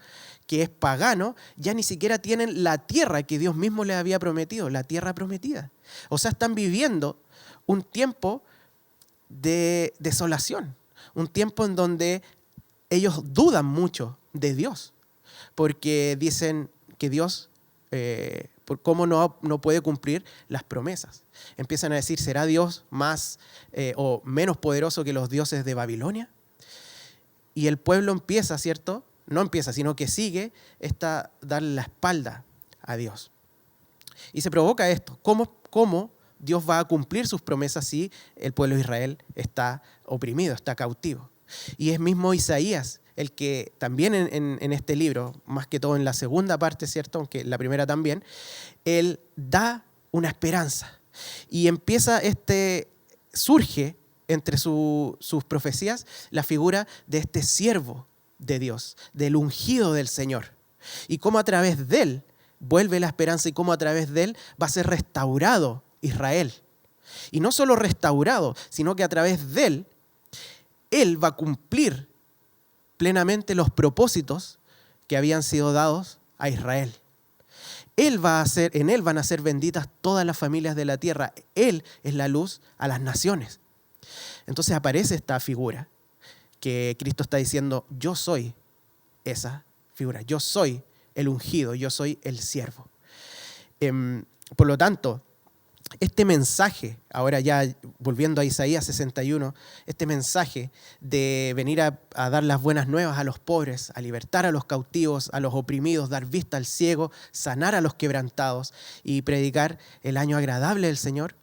que es pagano. Ya ni siquiera tienen la tierra que Dios mismo les había prometido, la tierra prometida. O sea, están viviendo un tiempo de desolación, un tiempo en donde ellos dudan mucho de Dios, porque dicen que Dios, ¿cómo no puede cumplir las promesas? Empiezan a decir, ¿será Dios más o menos poderoso que los dioses de Babilonia? Y el pueblo empieza, ¿cierto? No empieza, sino que sigue darle la espalda a Dios. Y se provoca esto. ¿Cómo Dios va a cumplir sus promesas si el pueblo de Israel está oprimido, está cautivo? Y es mismo Isaías el que también en este libro, más que todo en la segunda parte, ¿cierto? Aunque en la primera también, él da una esperanza. Y surge entre sus profecías la figura de este siervo de Dios, del ungido del Señor. Y cómo a través de él vuelve la esperanza y cómo a través de él va a ser restaurado Israel. Y no solo restaurado, sino que a través de él va a cumplir plenamente los propósitos que habían sido dados a Israel. En él van a ser benditas todas las familias de la tierra. Él es la luz a las naciones. Entonces aparece esta figura que Cristo está diciendo, yo soy esa figura, yo soy el ungido, yo soy el siervo. Por lo tanto, este mensaje, ahora ya volviendo a Isaías 61, este mensaje de venir a dar las buenas nuevas a los pobres, a libertar a los cautivos, a los oprimidos, dar vista al ciego, sanar a los quebrantados y predicar el año agradable del Señor,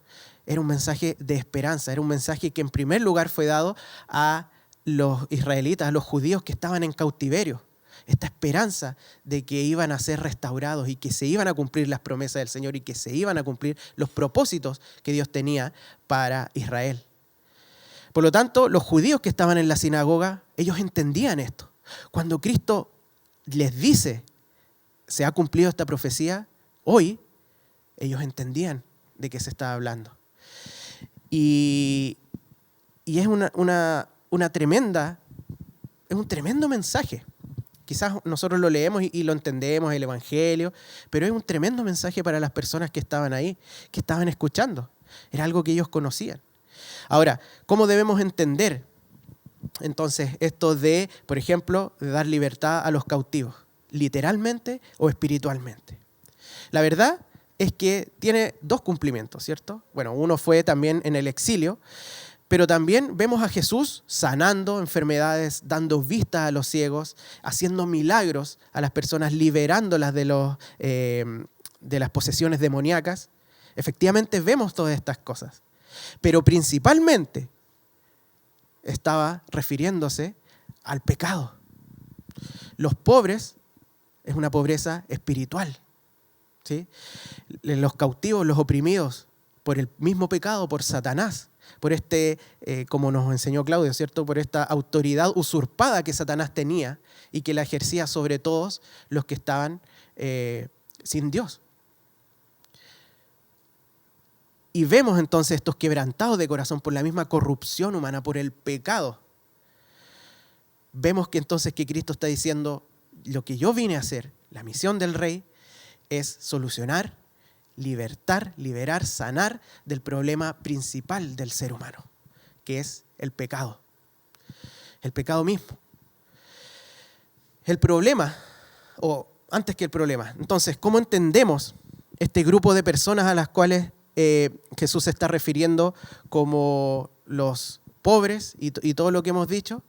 era un mensaje de esperanza, era un mensaje que en primer lugar fue dado a los israelitas, a los judíos que estaban en cautiverio. Esta esperanza de que iban a ser restaurados y que se iban a cumplir las promesas del Señor y que se iban a cumplir los propósitos que Dios tenía para Israel. Por lo tanto, los judíos que estaban en la sinagoga, ellos entendían esto. Cuando Cristo les dice, se ha cumplido esta profecía, hoy ellos entendían de qué se estaba hablando. Y es es un tremendo mensaje. Quizás nosotros lo leemos y lo entendemos, el Evangelio, pero es un tremendo mensaje para las personas que estaban ahí, que estaban escuchando. Era algo que ellos conocían. Ahora, ¿cómo debemos entender entonces esto de, por ejemplo, de dar libertad a los cautivos? ¿Literalmente o espiritualmente? La verdad es que tiene dos cumplimientos, ¿cierto? Bueno, uno fue también en el exilio, pero también vemos a Jesús sanando enfermedades, dando vista a los ciegos, haciendo milagros a las personas, liberándolas de las posesiones demoníacas. Efectivamente vemos todas estas cosas. Pero principalmente estaba refiriéndose al pecado. Los pobres es una pobreza espiritual, ¿sí? Los cautivos, los oprimidos por el mismo pecado, por Satanás, por como nos enseñó Claudio, ¿cierto? Por esta autoridad usurpada que Satanás tenía y que la ejercía sobre todos los que estaban sin Dios. Y vemos entonces estos quebrantados de corazón por la misma corrupción humana, por el pecado. Vemos que entonces que Cristo está diciendo, lo que yo vine a hacer, la misión del Rey, es solucionar, liberar, sanar del problema principal del ser humano, que es el pecado mismo. El problema, o antes que el problema, entonces, ¿cómo entendemos este grupo de personas a las cuales Jesús se está refiriendo como los pobres y todo lo que hemos dicho?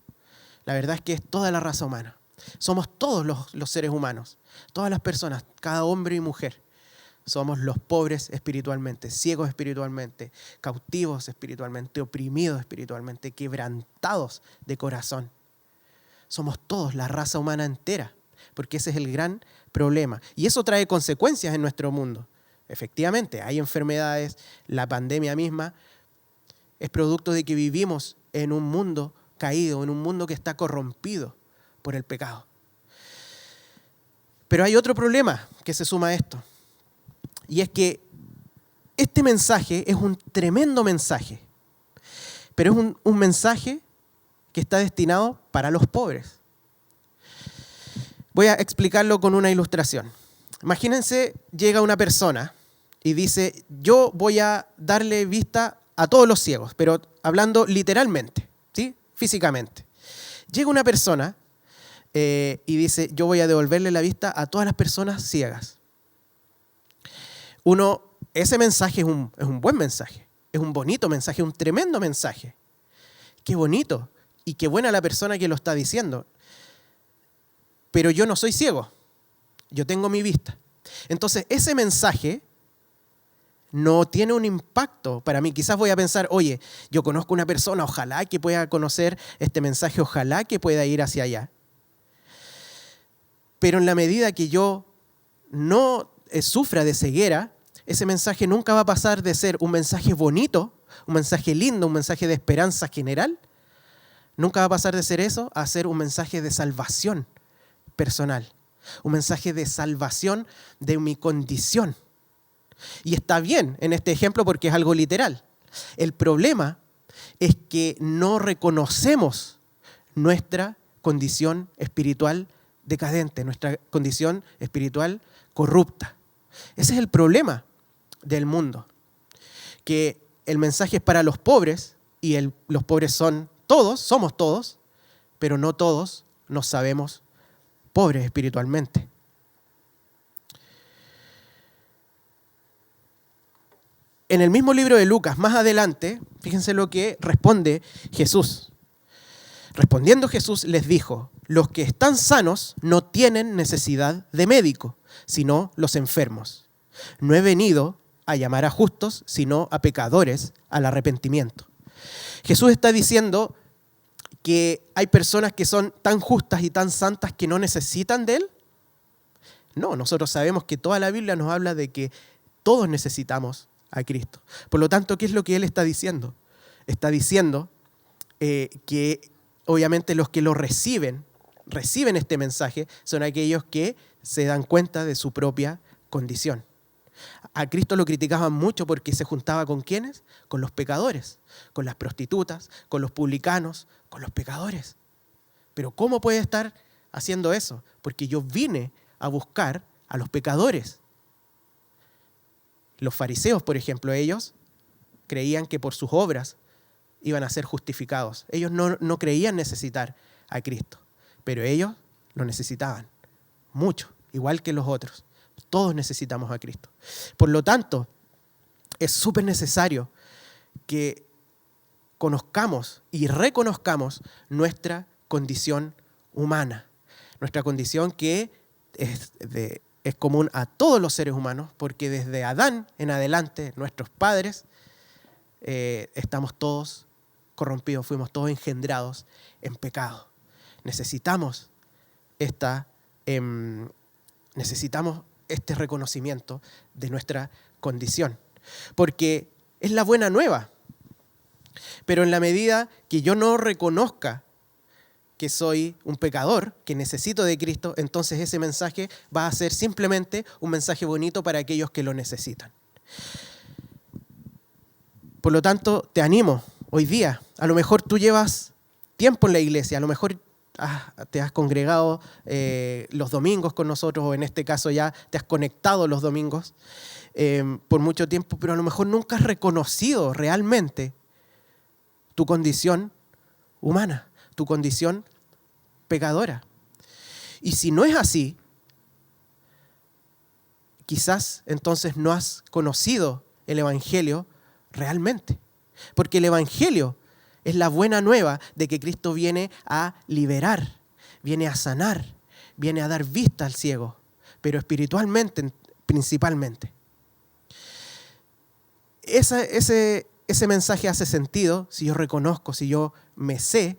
La verdad es que es toda la raza humana. Somos todos los seres humanos, todas las personas, cada hombre y mujer. Somos los pobres espiritualmente, ciegos espiritualmente, cautivos espiritualmente, oprimidos espiritualmente, quebrantados de corazón. Somos todos, la raza humana entera, porque ese es el gran problema. Y eso trae consecuencias en nuestro mundo. Efectivamente, hay enfermedades, la pandemia misma es producto de que vivimos en un mundo caído, en un mundo que está corrompido por el pecado. Pero hay otro problema que se suma a esto, y es que este mensaje es un tremendo mensaje, pero es un mensaje que está destinado para los pobres. Voy a explicarlo con una ilustración. Imagínense, llega una persona y dice, yo voy a darle vista a todos los ciegos, pero hablando literalmente, ¿sí? Físicamente. Llega una persona y dice, yo voy a devolverle la vista a todas las personas ciegas. Ese mensaje es un buen mensaje, es un bonito mensaje, un tremendo mensaje. Qué bonito y qué buena la persona que lo está diciendo. Pero yo no soy ciego, yo tengo mi vista. Entonces ese mensaje no tiene un impacto para mí. Quizás voy a pensar, oye, yo conozco una persona, ojalá que pueda conocer este mensaje, ojalá que pueda ir hacia allá. Pero en la medida que yo no sufra de ceguera, ese mensaje nunca va a pasar de ser un mensaje bonito, un mensaje lindo, un mensaje de esperanza general. Nunca va a pasar de ser eso a ser un mensaje de salvación personal, un mensaje de salvación de mi condición. Y está bien en este ejemplo porque es algo literal. El problema es que no reconocemos nuestra condición espiritual decadente, nuestra condición espiritual corrupta. Ese es el problema del mundo, que el mensaje es para los pobres y los pobres somos todos, pero no todos nos sabemos pobres espiritualmente. En el mismo libro de Lucas, más adelante, fíjense lo que responde Jesús. Respondiendo Jesús les dijo, los que están sanos no tienen necesidad de médico, sino los enfermos. No he venido a llamar a justos, sino a pecadores al arrepentimiento. Jesús está diciendo que hay personas que son tan justas y tan santas que no necesitan de Él. No, nosotros sabemos que toda la Biblia nos habla de que todos necesitamos a Cristo. Por lo tanto, ¿qué es lo que Él está diciendo? Está diciendo que obviamente los que lo reciben este mensaje, son aquellos que se dan cuenta de su propia condición. A Cristo lo criticaban mucho porque se juntaba ¿con quiénes? Con los pecadores, con las prostitutas, con los publicanos, con los pecadores. Pero ¿cómo puede estar haciendo eso? Porque yo vine a buscar a los pecadores. Los fariseos, por ejemplo, ellos creían que por sus obras iban a ser justificados. Ellos no creían necesitar a Cristo, pero ellos lo necesitaban mucho, igual que los otros. Todos necesitamos a Cristo. Por lo tanto, es súper necesario que conozcamos y reconozcamos nuestra condición humana, nuestra condición que es común a todos los seres humanos, porque desde Adán en adelante, nuestros padres, estamos todos corrompidos, fuimos todos engendrados en pecado. Necesitamos este reconocimiento de nuestra condición, porque es la buena nueva. Pero en la medida que yo no reconozca que soy un pecador, que necesito de Cristo, entonces ese mensaje va a ser simplemente un mensaje bonito para aquellos que lo necesitan. Por lo tanto, te animo hoy día. A lo mejor tú llevas tiempo en la iglesia, a lo mejor te has congregado los domingos con nosotros, o en este caso ya te has conectado los domingos por mucho tiempo, pero a lo mejor nunca has reconocido realmente tu condición humana, tu condición pecadora. Y si no es así, quizás entonces no has conocido el Evangelio realmente. Porque el Evangelio es la buena nueva de que Cristo viene a liberar, viene a sanar, viene a dar vista al ciego, pero espiritualmente principalmente. Ese mensaje hace sentido si yo reconozco, si yo me sé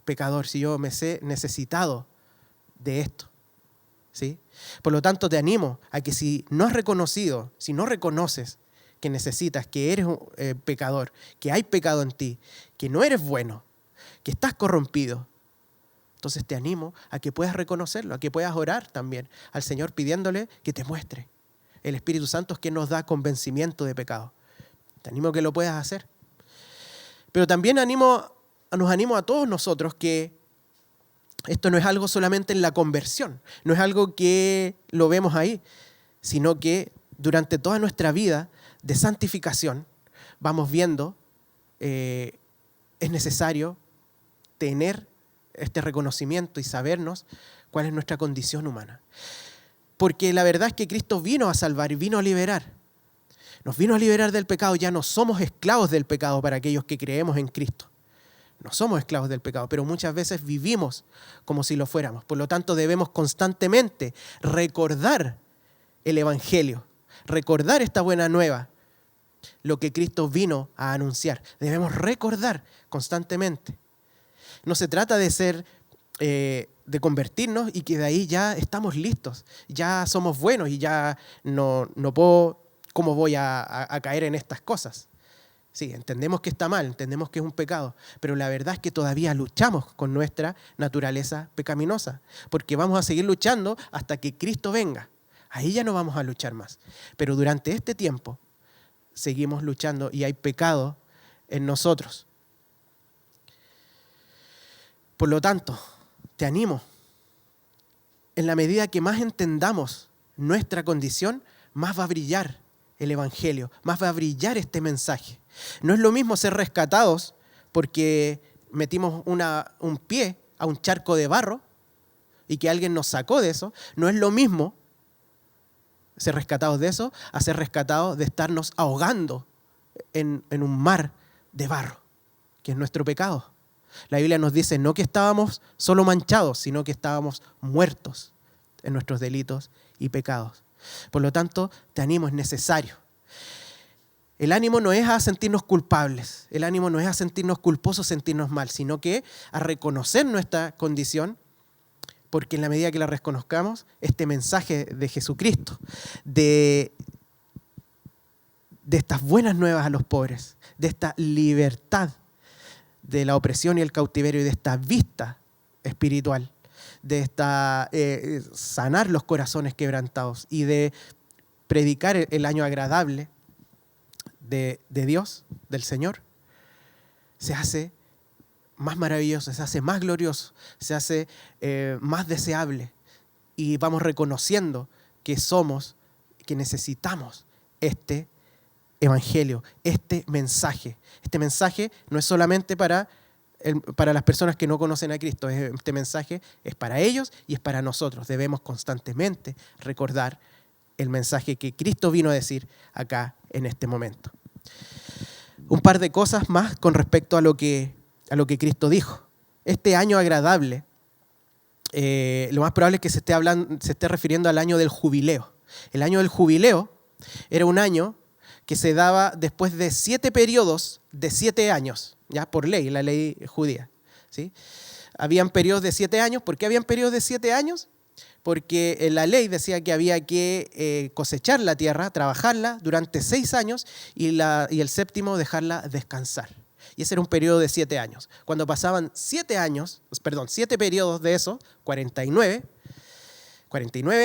pecador, si yo me sé necesitado de esto, ¿sí? Por lo tanto, te animo a que si no has reconocido, si no reconoces que necesitas, que eres un pecador, que hay pecado en ti, que no eres bueno, que estás corrompido, entonces te animo a que puedas reconocerlo, a que puedas orar también al Señor pidiéndole que te muestre. El Espíritu Santo es quien nos da convencimiento de pecado. Te animo a que lo puedas hacer. Pero también nos animo a todos nosotros que esto no es algo solamente en la conversión, no es algo que lo vemos ahí, sino que durante toda nuestra vida de santificación vamos viendo, es necesario tener este reconocimiento y sabernos cuál es nuestra condición humana. Porque la verdad es que Cristo vino a salvar y vino a liberar. Nos vino a liberar del pecado. Ya no somos esclavos del pecado para aquellos que creemos en Cristo. No somos esclavos del pecado, pero muchas veces vivimos como si lo fuéramos. Por lo tanto, debemos constantemente recordar el Evangelio, recordar esta buena nueva, lo que Cristo vino a anunciar. Debemos recordar constantemente. No se trata de ser, de convertirnos y que de ahí ya estamos listos, ya somos buenos y ya no puedo, ¿cómo voy a caer en estas cosas? Sí, entendemos que está mal, entendemos que es un pecado, pero la verdad es que todavía luchamos con nuestra naturaleza pecaminosa, porque vamos a seguir luchando hasta que Cristo venga. Ahí ya no vamos a luchar más. Pero durante este tiempo seguimos luchando y hay pecado en nosotros. Por lo tanto, te animo, en la medida que más entendamos nuestra condición, más va a brillar el Evangelio, más va a brillar este mensaje. No es lo mismo ser rescatados porque metimos un pie a un charco de barro y que alguien nos sacó de eso. No es lo mismo ser rescatados de eso a ser rescatados de estarnos ahogando en un mar de barro, que es nuestro pecado. La Biblia nos dice no que estábamos solo manchados, sino que estábamos muertos en nuestros delitos y pecados. Por lo tanto, te animo, es necesario. El ánimo no es a sentirnos culpables, el ánimo no es a sentirnos culposos, sentirnos mal, sino que a reconocer nuestra condición, porque en la medida que la reconozcamos, este mensaje de Jesucristo, de estas buenas nuevas a los pobres, de esta libertad de la opresión y el cautiverio y de esta vista espiritual, de esta sanar los corazones quebrantados y de predicar el año agradable de Dios, del Señor, se hace más maravilloso, se hace más glorioso, se hace más deseable y vamos reconociendo que que necesitamos este Evangelio, este mensaje. Este mensaje no es solamente para las personas que no conocen a Cristo, este mensaje es para ellos y es para nosotros. Debemos constantemente recordar el mensaje que Cristo vino a decir acá en este momento. Un par de cosas más con respecto a lo que Cristo dijo. Este año agradable, lo más probable es que se esté refiriendo al año del jubileo. El año del jubileo era un año que se daba después de 7 periodos de 7 años, ya por ley, la ley judía, ¿sí? Habían periodos de 7 años. ¿Por qué habían periodos de 7 años? Porque la ley decía que había que cosechar la tierra, trabajarla durante 6 años y el séptimo dejarla descansar. Y ese era un periodo de 7 años. Cuando pasaban 7 periodos de eso, 49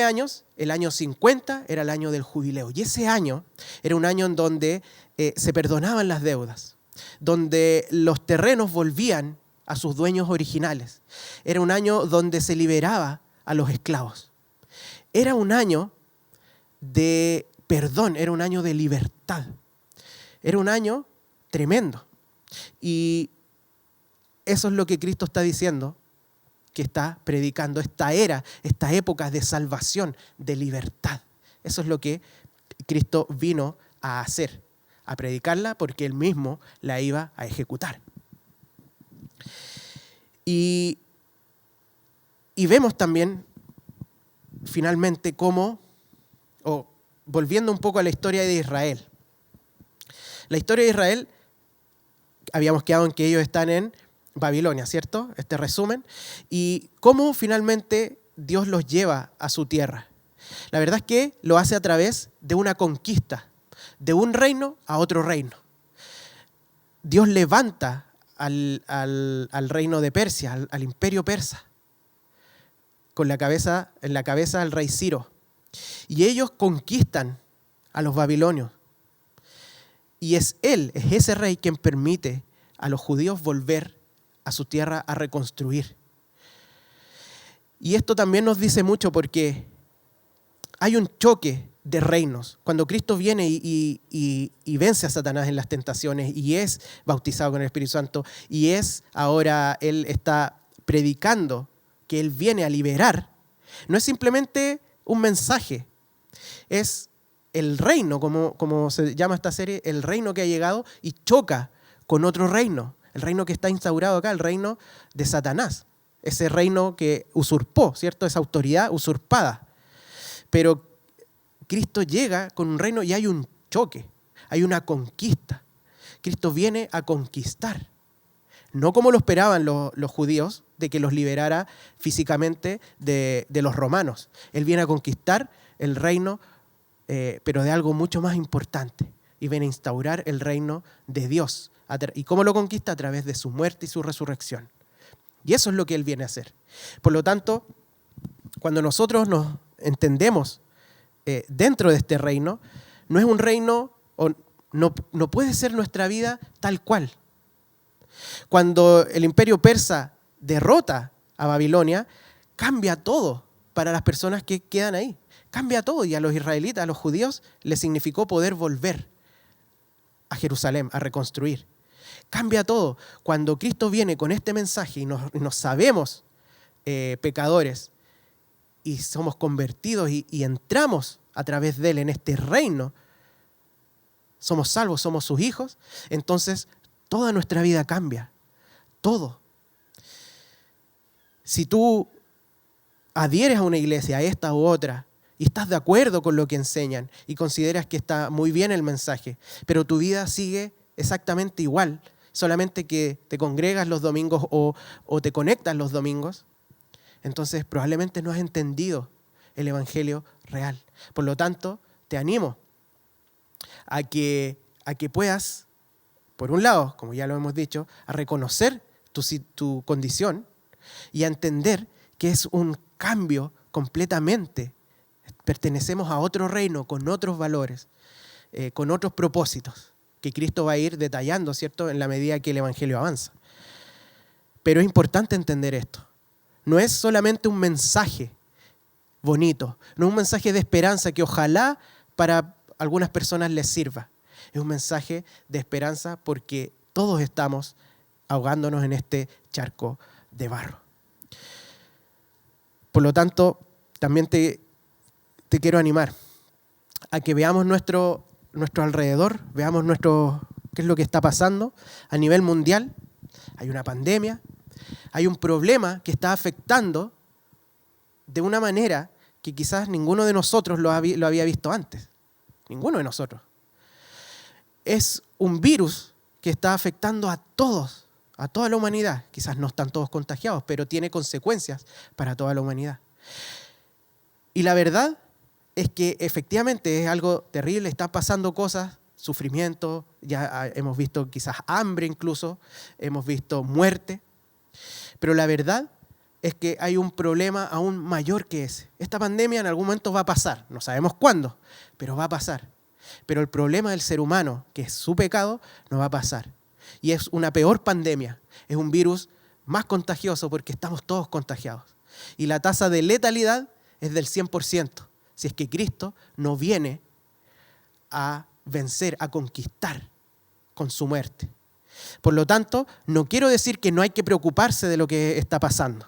años, el año 50 era el año del jubileo. Y ese año era un año en donde se perdonaban las deudas, donde los terrenos volvían a sus dueños originales. Era un año donde se liberaba a los esclavos. Era un año de perdón, era un año de libertad. Era un año tremendo. Y eso es lo que Cristo está diciendo, que está predicando esta época de salvación, de libertad. Eso es lo que Cristo vino a hacer, a predicarla porque Él mismo la iba a ejecutar. Y vemos también, finalmente, volviendo un poco a la historia de Israel. La historia de Israel, habíamos quedado en que ellos están en Babilonia, ¿cierto? Este resumen. Y cómo finalmente Dios los lleva a su tierra. La verdad es que lo hace a través de una conquista, de un reino a otro reino. Dios levanta al reino de Persia, al imperio persa, en la cabeza al rey Ciro. Y ellos conquistan a los babilonios. Y es ese rey quien permite a los judíos volver a su tierra a reconstruir. Y esto también nos dice mucho porque hay un choque de reinos. Cuando Cristo viene y vence a Satanás en las tentaciones y es bautizado con el Espíritu Santo y ahora Él está predicando que Él viene a liberar, no es simplemente un mensaje, es el reino, como se llama esta serie, el reino que ha llegado y choca con otro reino, el reino que está instaurado acá, el reino de Satanás, ese reino que usurpó, ¿cierto? Esa autoridad usurpada. Pero Cristo llega con un reino y hay un choque, hay una conquista. Cristo viene a conquistar. No como lo esperaban los judíos, de que los liberara físicamente de los romanos. Él viene a conquistar el reino, pero de algo mucho más importante. Y viene a instaurar el reino de Dios. ¿Y cómo lo conquista? A través de su muerte y su resurrección. Y eso es lo que Él viene a hacer. Por lo tanto, cuando nosotros nos entendemos dentro de este reino, no es un reino, o no puede ser nuestra vida tal cual. Cuando el imperio persa derrota a Babilonia, cambia todo para las personas que quedan ahí. Cambia todo, y a los israelitas, a los judíos, les significó poder volver a Jerusalén, a reconstruir. Cambia todo. Cuando Cristo viene con este mensaje y nos sabemos pecadores y somos convertidos y entramos a través de Él en este reino, somos salvos, somos sus hijos, entonces toda nuestra vida cambia. Todo. Si tú adhieres a una iglesia, a esta u otra, y estás de acuerdo con lo que enseñan y consideras que está muy bien el mensaje, pero tu vida sigue exactamente igual, solamente que te congregas los domingos o te conectas los domingos, entonces probablemente no has entendido el evangelio real. Por lo tanto, te animo a que puedas, por un lado, como ya lo hemos dicho, a reconocer tu condición y a entender que es un cambio completamente. Pertenecemos a otro reino con otros valores, con otros propósitos, que Cristo va a ir detallando, ¿cierto?, en la medida que el evangelio avanza. Pero es importante entender esto. No es solamente un mensaje bonito, no es un mensaje de esperanza que ojalá para algunas personas les sirva. Es un mensaje de esperanza porque todos estamos ahogándonos en este charco de barro. Por lo tanto, también te quiero animar a que veamos nuestro alrededor, veamos qué es lo que está pasando a nivel mundial. Hay una pandemia, hay un problema que está afectando de una manera que quizás ninguno de nosotros lo había visto antes. Ninguno de nosotros. Es un virus que está afectando a todos, a toda la humanidad. Quizás no están todos contagiados, pero tiene consecuencias para toda la humanidad. Y la verdad es que efectivamente es algo terrible, están pasando cosas, sufrimiento, ya hemos visto quizás hambre incluso, hemos visto muerte, pero la verdad es que hay un problema aún mayor que ese. Esta pandemia en algún momento va a pasar, no sabemos cuándo, pero va a pasar. Pero el problema del ser humano, que es su pecado, no va a pasar. Y es una peor pandemia, es un virus más contagioso porque estamos todos contagiados. Y la tasa de letalidad es del 100%, si es que Cristo no viene a vencer, a conquistar con su muerte. Por lo tanto, no quiero decir que no hay que preocuparse de lo que está pasando.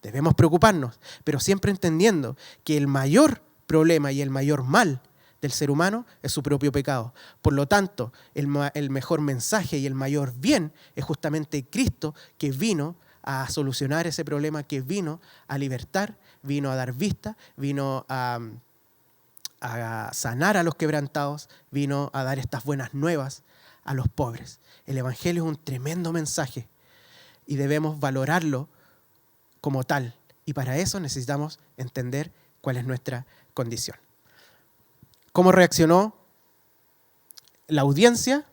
Debemos preocuparnos, pero siempre entendiendo que el mayor problema y el mayor mal del ser humano es su propio pecado. Por lo tanto, el mejor mensaje y el mayor bien es justamente Cristo, que vino a solucionar ese problema, que vino a libertar, vino a dar vista, vino a sanar a los quebrantados, vino a dar estas buenas nuevas a los pobres. El evangelio es un tremendo mensaje y debemos valorarlo como tal. Y para eso necesitamos entender cuál es nuestra condición. ¿Cómo reaccionó la audiencia.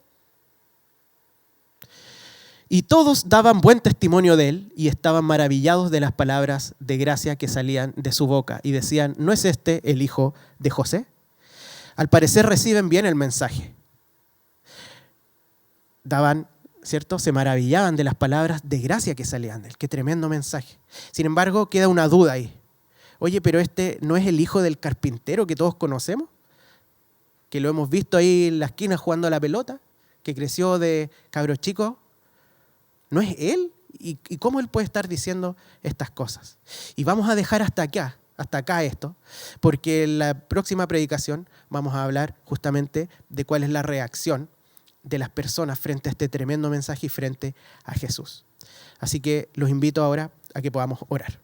Y todos daban buen testimonio de él y estaban maravillados de las palabras de gracia que salían de su boca. Y decían, ¿no es este el hijo de José? Al parecer reciben bien el mensaje. ¿Cierto? Se maravillaban de las palabras de gracia que salían de él. Qué tremendo mensaje. Sin embargo, queda una duda ahí. Oye, pero este no es el hijo del carpintero que todos conocemos, que lo hemos visto ahí en la esquina jugando a la pelota, que creció de cabro chico. ¿No es él? ¿Y cómo él puede estar diciendo estas cosas? Y vamos a dejar hasta acá esto, porque en la próxima predicación vamos a hablar justamente de cuál es la reacción de las personas frente a este tremendo mensaje y frente a Jesús. Así que los invito ahora a que podamos orar.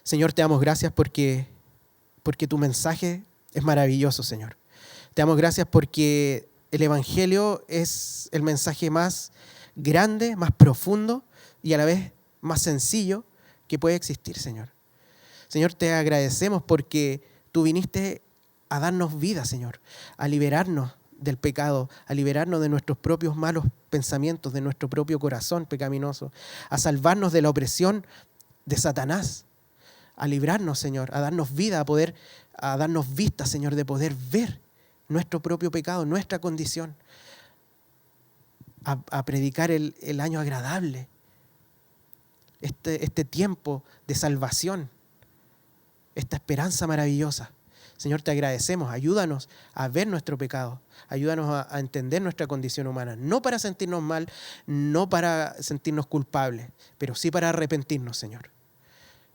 Señor, te damos gracias porque tu mensaje es maravilloso, Señor. Te damos gracias porque el Evangelio es el mensaje más grande, más profundo y a la vez más sencillo que puede existir, Señor. Señor, te agradecemos porque tú viniste a darnos vida, Señor, a liberarnos del pecado, a liberarnos de nuestros propios malos pensamientos, de nuestro propio corazón pecaminoso, a salvarnos de la opresión de Satanás, a librarnos, Señor, a darnos vida, a darnos vista, Señor, de poder ver nuestro propio pecado, nuestra condición, a predicar el año agradable, este tiempo de salvación, esta esperanza maravillosa. Señor, te agradecemos, ayúdanos a ver nuestro pecado, ayúdanos a entender nuestra condición humana, no para sentirnos mal, no para sentirnos culpables, pero sí para arrepentirnos, Señor.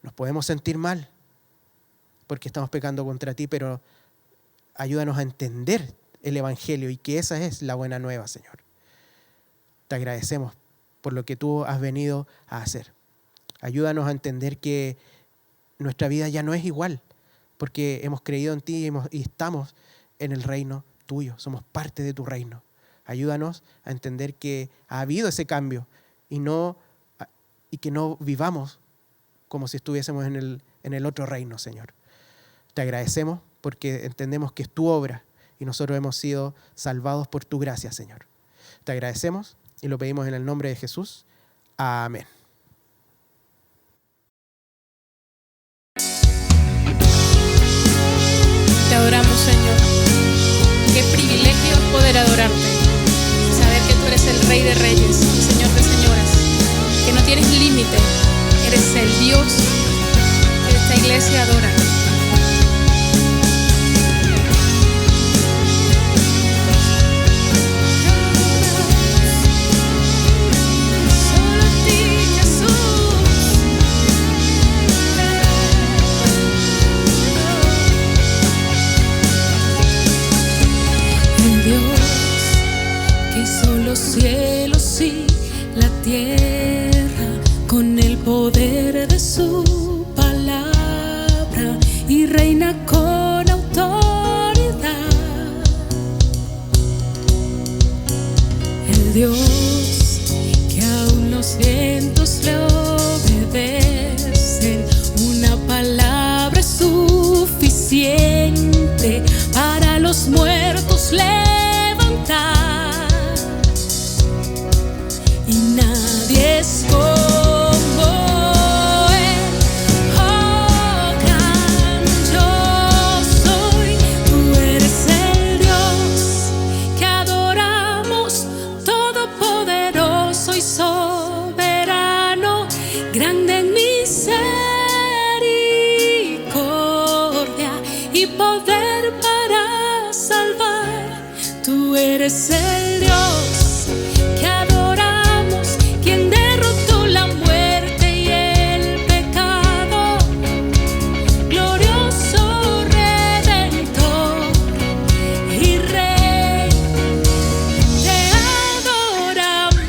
Nos podemos sentir mal porque estamos pecando contra ti, pero ayúdanos a entender el Evangelio y que esa es la buena nueva, Señor. Te agradecemos por lo que tú has venido a hacer. Ayúdanos a entender que nuestra vida ya no es igual, porque hemos creído en ti y estamos en el reino tuyo, somos parte de tu reino. Ayúdanos a entender que ha habido ese cambio y que no vivamos como si estuviésemos en el otro reino, Señor. Te agradecemos porque entendemos que es tu obra y nosotros hemos sido salvados por tu gracia, Señor. Te agradecemos y lo pedimos en el nombre de Jesús. Amén. Te adoramos, Señor. Qué privilegio es poder adorarte. Saber que tú eres el Rey de Reyes, el Señor de Señoras. Que no tienes límite. Eres el Dios que esta iglesia adora. Los cielos y la tierra con el poder de su palabra y reina con autoridad. El Dios que aún los vientos le obedecen, una palabra es suficiente para los muertos levantar. Y nadie es como Él. Oh, gran yo soy. Tú eres el Dios que adoramos, todopoderoso y soberano, grande en misericordia y poder para salvar. Tú eres el Dios que adoramos, quien derrotó la muerte y el pecado, glorioso Redentor y Rey, te adoramos.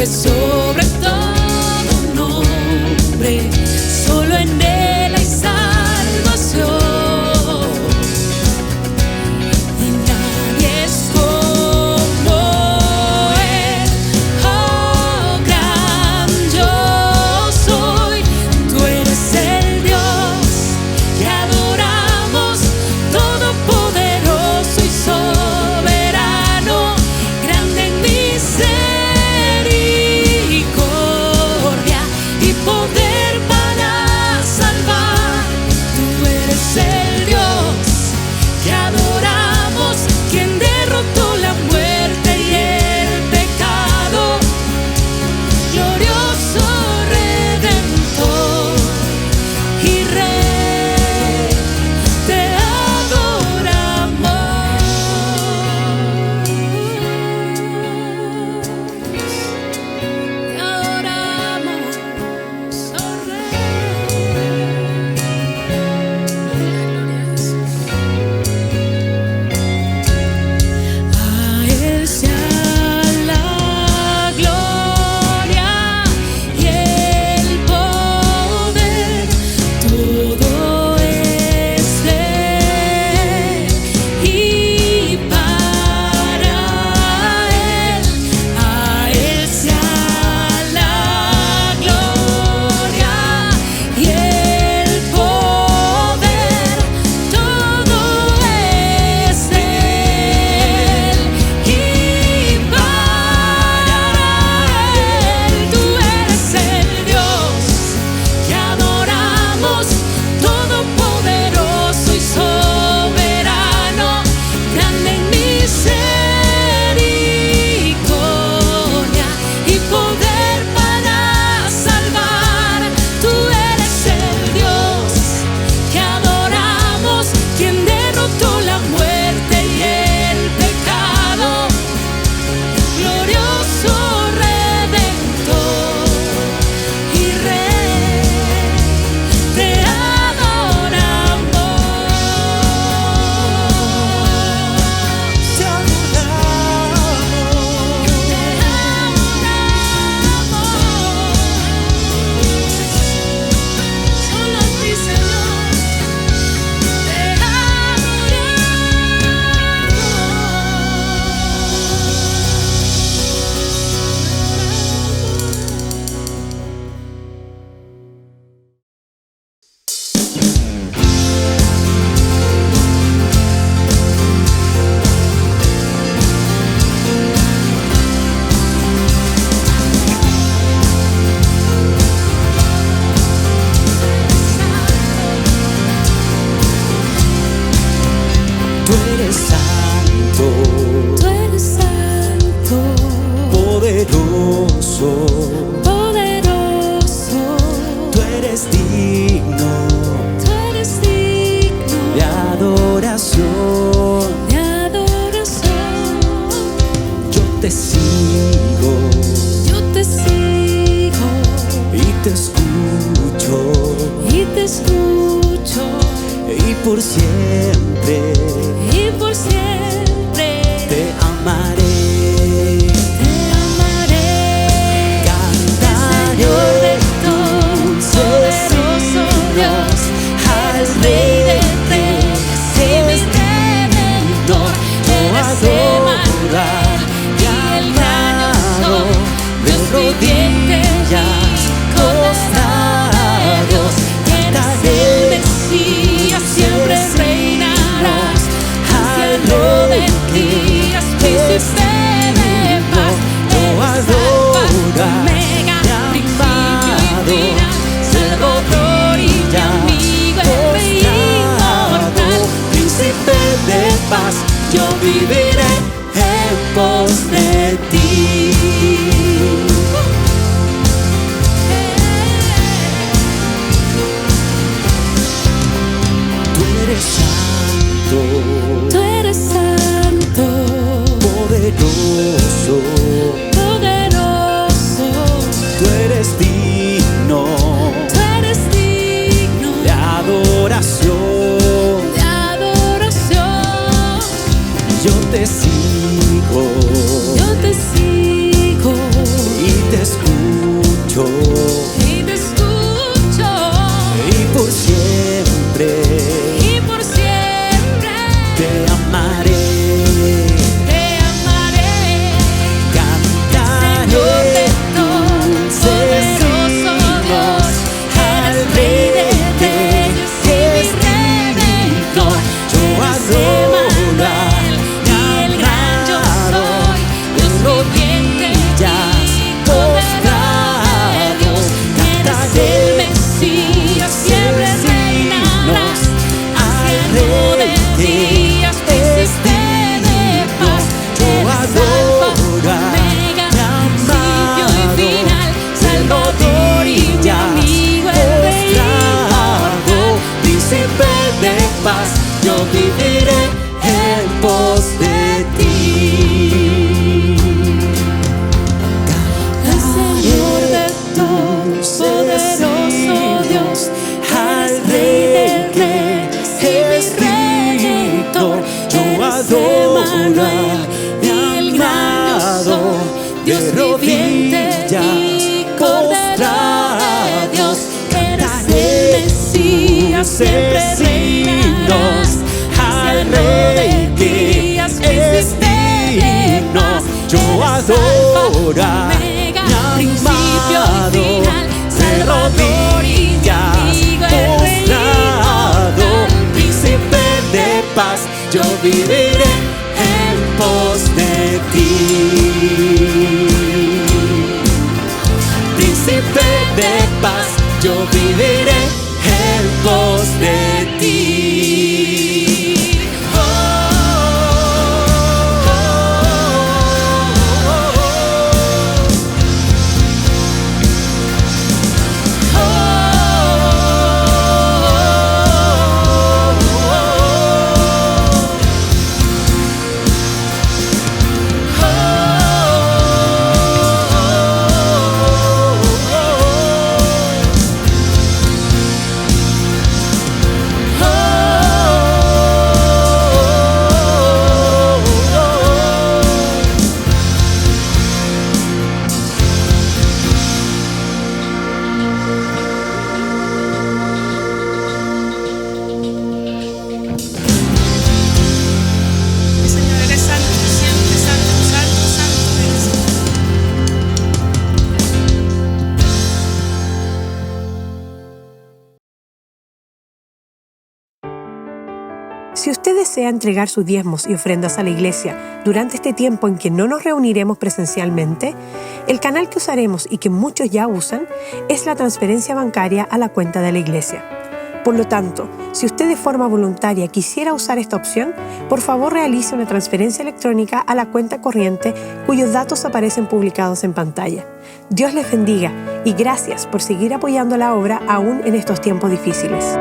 nombre sobre todo nombre, solo en Él hay salvación. Y nadie es como Él. Oh, gran yo soy. Tú eres el Dios que adoramos, todopoderoso y soberano, grande en misericordia y poder para salvar. Tú eres el Dios que adoramos, quien derrotó la muerte y el pecado, glorioso Redentor y Rey, te adoramos. Te adoramos, oh Rey. A Él sea la gloria y el poder, todo es de Él y para Él. A Él sea la gloria y el poder, todo es de Él y para Él. Tú eres el Dios que adoramos, todopoderoso y soberano, grande en misericordia y poder para salvar. Tú eres el Dios que adoramos, quien derrotó la muerte y el pecado, glorioso Redentor y Rey, te adoramos. Te adoramos. Solo a ti, Señor, te adoramos. Tú eres santo, Tú eres santo, poderoso, poderoso, tú eres digno tú eres digno de adoración. de adoración. Yo te sigo Yo te sigo y te escucho, y te escucho y por siempre y por siempre te amaré. te amaré. Cantaré, Señor de todo, dulce poderoso Dios, al Rey de Reyes y mi Redentor. Eres Emmanuel y el gran yo soy, Dios viviente y constante. Eres el Mesías, siempre reinarás. Anciano de días, príncipe de paz. Eres Alfa, Omega, principio y final, Salvador y mi amigo, el Rey inmortal. Príncipe de paz, yo viviré en pos de ti. Tú eres santo, Tú eres santo, poderoso, poderoso, tú eres digno tú eres digno de adoración. de adoración. Yo te sigo Yo te sigo Dios de viviente rodillas y Cordero de Dios, eres el Mesías, siempre reinarás. al Rey que es digno, yo adorar mi amado, de rodillas postrado, príncipe de paz, yo viviré en pos de ti. Príncipe de paz, yo viviré en pos de ti. Señor, eres santo, siempre santo, santo, santo eres. Si usted desea entregar sus diezmos y ofrendas a la iglesia durante este tiempo en que no nos reuniremos presencialmente, el canal que usaremos y que muchos ya usan es la transferencia bancaria a la cuenta de la iglesia. Por lo tanto, si usted de forma voluntaria quisiera usar esta opción, por favor realice una transferencia electrónica a la cuenta corriente cuyos datos aparecen publicados en pantalla. Dios les bendiga y gracias por seguir apoyando la obra aún en estos tiempos difíciles.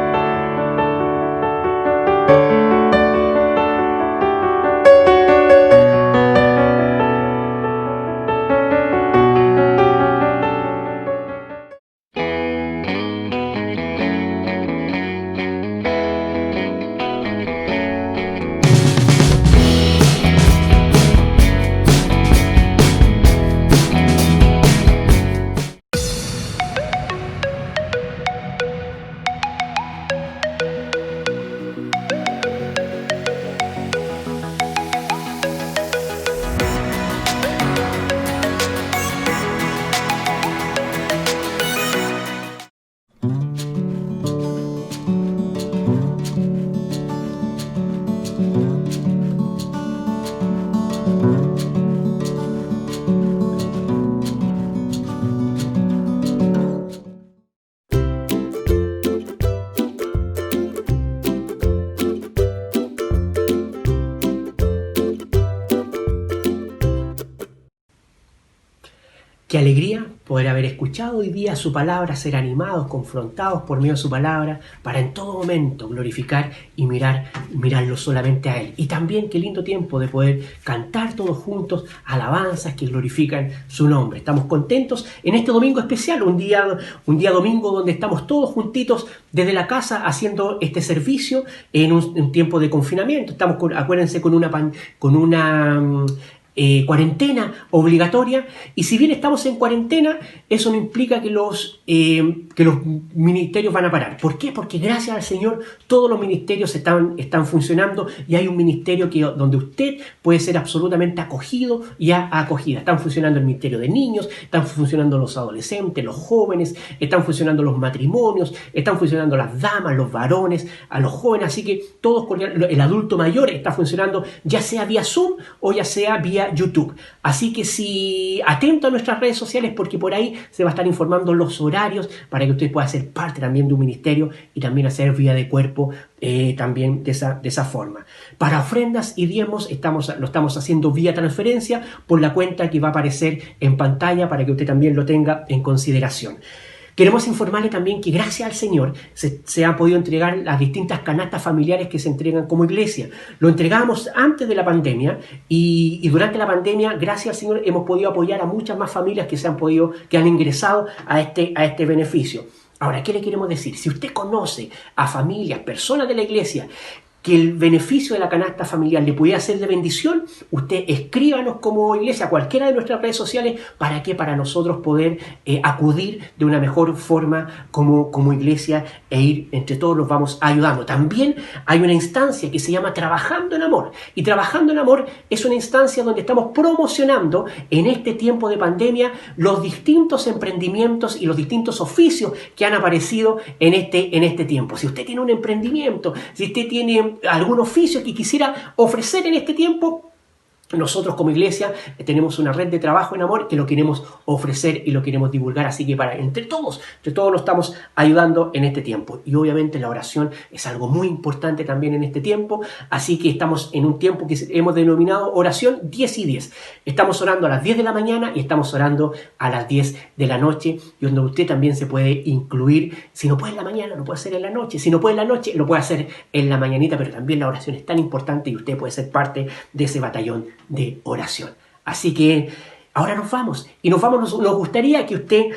Qué alegría poder haber escuchado hoy día su palabra, ser animados, confrontados por medio de su palabra, para en todo momento glorificar y mirarlo solamente a Él. Y también qué lindo tiempo de poder cantar todos juntos alabanzas que glorifican su nombre. Estamos contentos en este domingo especial, un día domingo donde estamos todos juntitos desde la casa haciendo este servicio en un tiempo de confinamiento. Estamos, acuérdense, con una cuarentena obligatoria, y si bien estamos en cuarentena, eso no implica que los ministerios van a parar. ¿Por qué? Porque gracias al Señor todos los ministerios están funcionando, y hay un ministerio donde usted puede ser absolutamente acogido y acogida. Están funcionando el ministerio de niños, están funcionando los adolescentes, los jóvenes, están funcionando los matrimonios, están funcionando las damas, los varones, a los jóvenes, así que todos, el adulto mayor está funcionando, ya sea vía Zoom o ya sea vía YouTube. Así que si atento a nuestras redes sociales, porque por ahí se va a estar informando los horarios para que usted pueda ser parte también de un ministerio y también hacer vida de cuerpo también de esa forma. Para ofrendas y diezmos lo estamos haciendo vía transferencia por la cuenta que va a aparecer en pantalla para que usted también lo tenga en consideración. Queremos informarle también que gracias al Señor se han podido entregar las distintas canastas familiares que se entregan como iglesia. Lo entregamos antes de la pandemia y durante la pandemia, gracias al Señor, hemos podido apoyar a muchas más familias que han ingresado a este beneficio. Ahora, ¿qué le queremos decir? Si usted conoce a familias, personas de la iglesia que el beneficio de la canasta familiar le pudiera ser de bendición, usted escríbanos como iglesia a cualquiera de nuestras redes sociales. ¿Para qué? Para nosotros poder acudir de una mejor forma como iglesia e ir entre todos nos vamos ayudando. También hay una instancia que se llama Trabajando en Amor. Y Trabajando en Amor es una instancia donde estamos promocionando en este tiempo de pandemia los distintos emprendimientos y los distintos oficios que han aparecido en este tiempo. Si usted tiene un emprendimiento, si usted tiene algún oficio que quisiera ofrecer en este tiempo, nosotros como iglesia tenemos una red de trabajo en amor que lo queremos ofrecer y lo queremos divulgar, así que entre todos nos estamos ayudando en este tiempo. Y obviamente la oración es algo muy importante también en este tiempo, así que estamos en un tiempo que hemos denominado oración 10 y 10. Estamos orando a las 10 de la mañana y estamos orando a las 10 de la noche, y donde usted también se puede incluir. Si no puede en la mañana, lo puede hacer en la noche. Si no puede en la noche, lo puede hacer en la mañanita, pero también la oración es tan importante y usted puede ser parte de ese batallón de oración. Así que ahora nos vamos nos gustaría que usted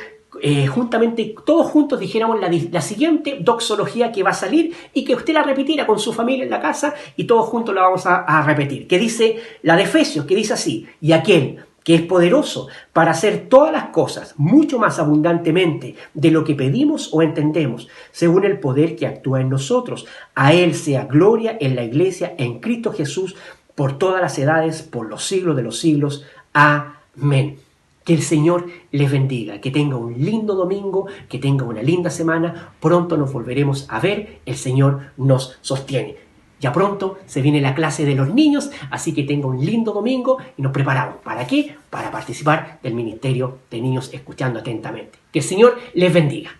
juntamente, todos juntos dijéramos la siguiente doxología que va a salir y que usted la repitiera con su familia en la casa, y todos juntos la vamos a repetir, que dice la de Efesios, que dice así: y aquel que es poderoso para hacer todas las cosas mucho más abundantemente de lo que pedimos o entendemos, según el poder que actúa en nosotros. A Él sea gloria en la iglesia, en Cristo Jesús, por todas las edades, por los siglos de los siglos. Amén. Que el Señor les bendiga, que tenga un lindo domingo, que tenga una linda semana. Pronto nos volveremos a ver, el Señor nos sostiene. Ya pronto se viene la clase de los niños, así que tenga un lindo domingo y nos preparamos. ¿Para qué? Para participar del Ministerio de Niños Escuchando Atentamente. Que el Señor les bendiga.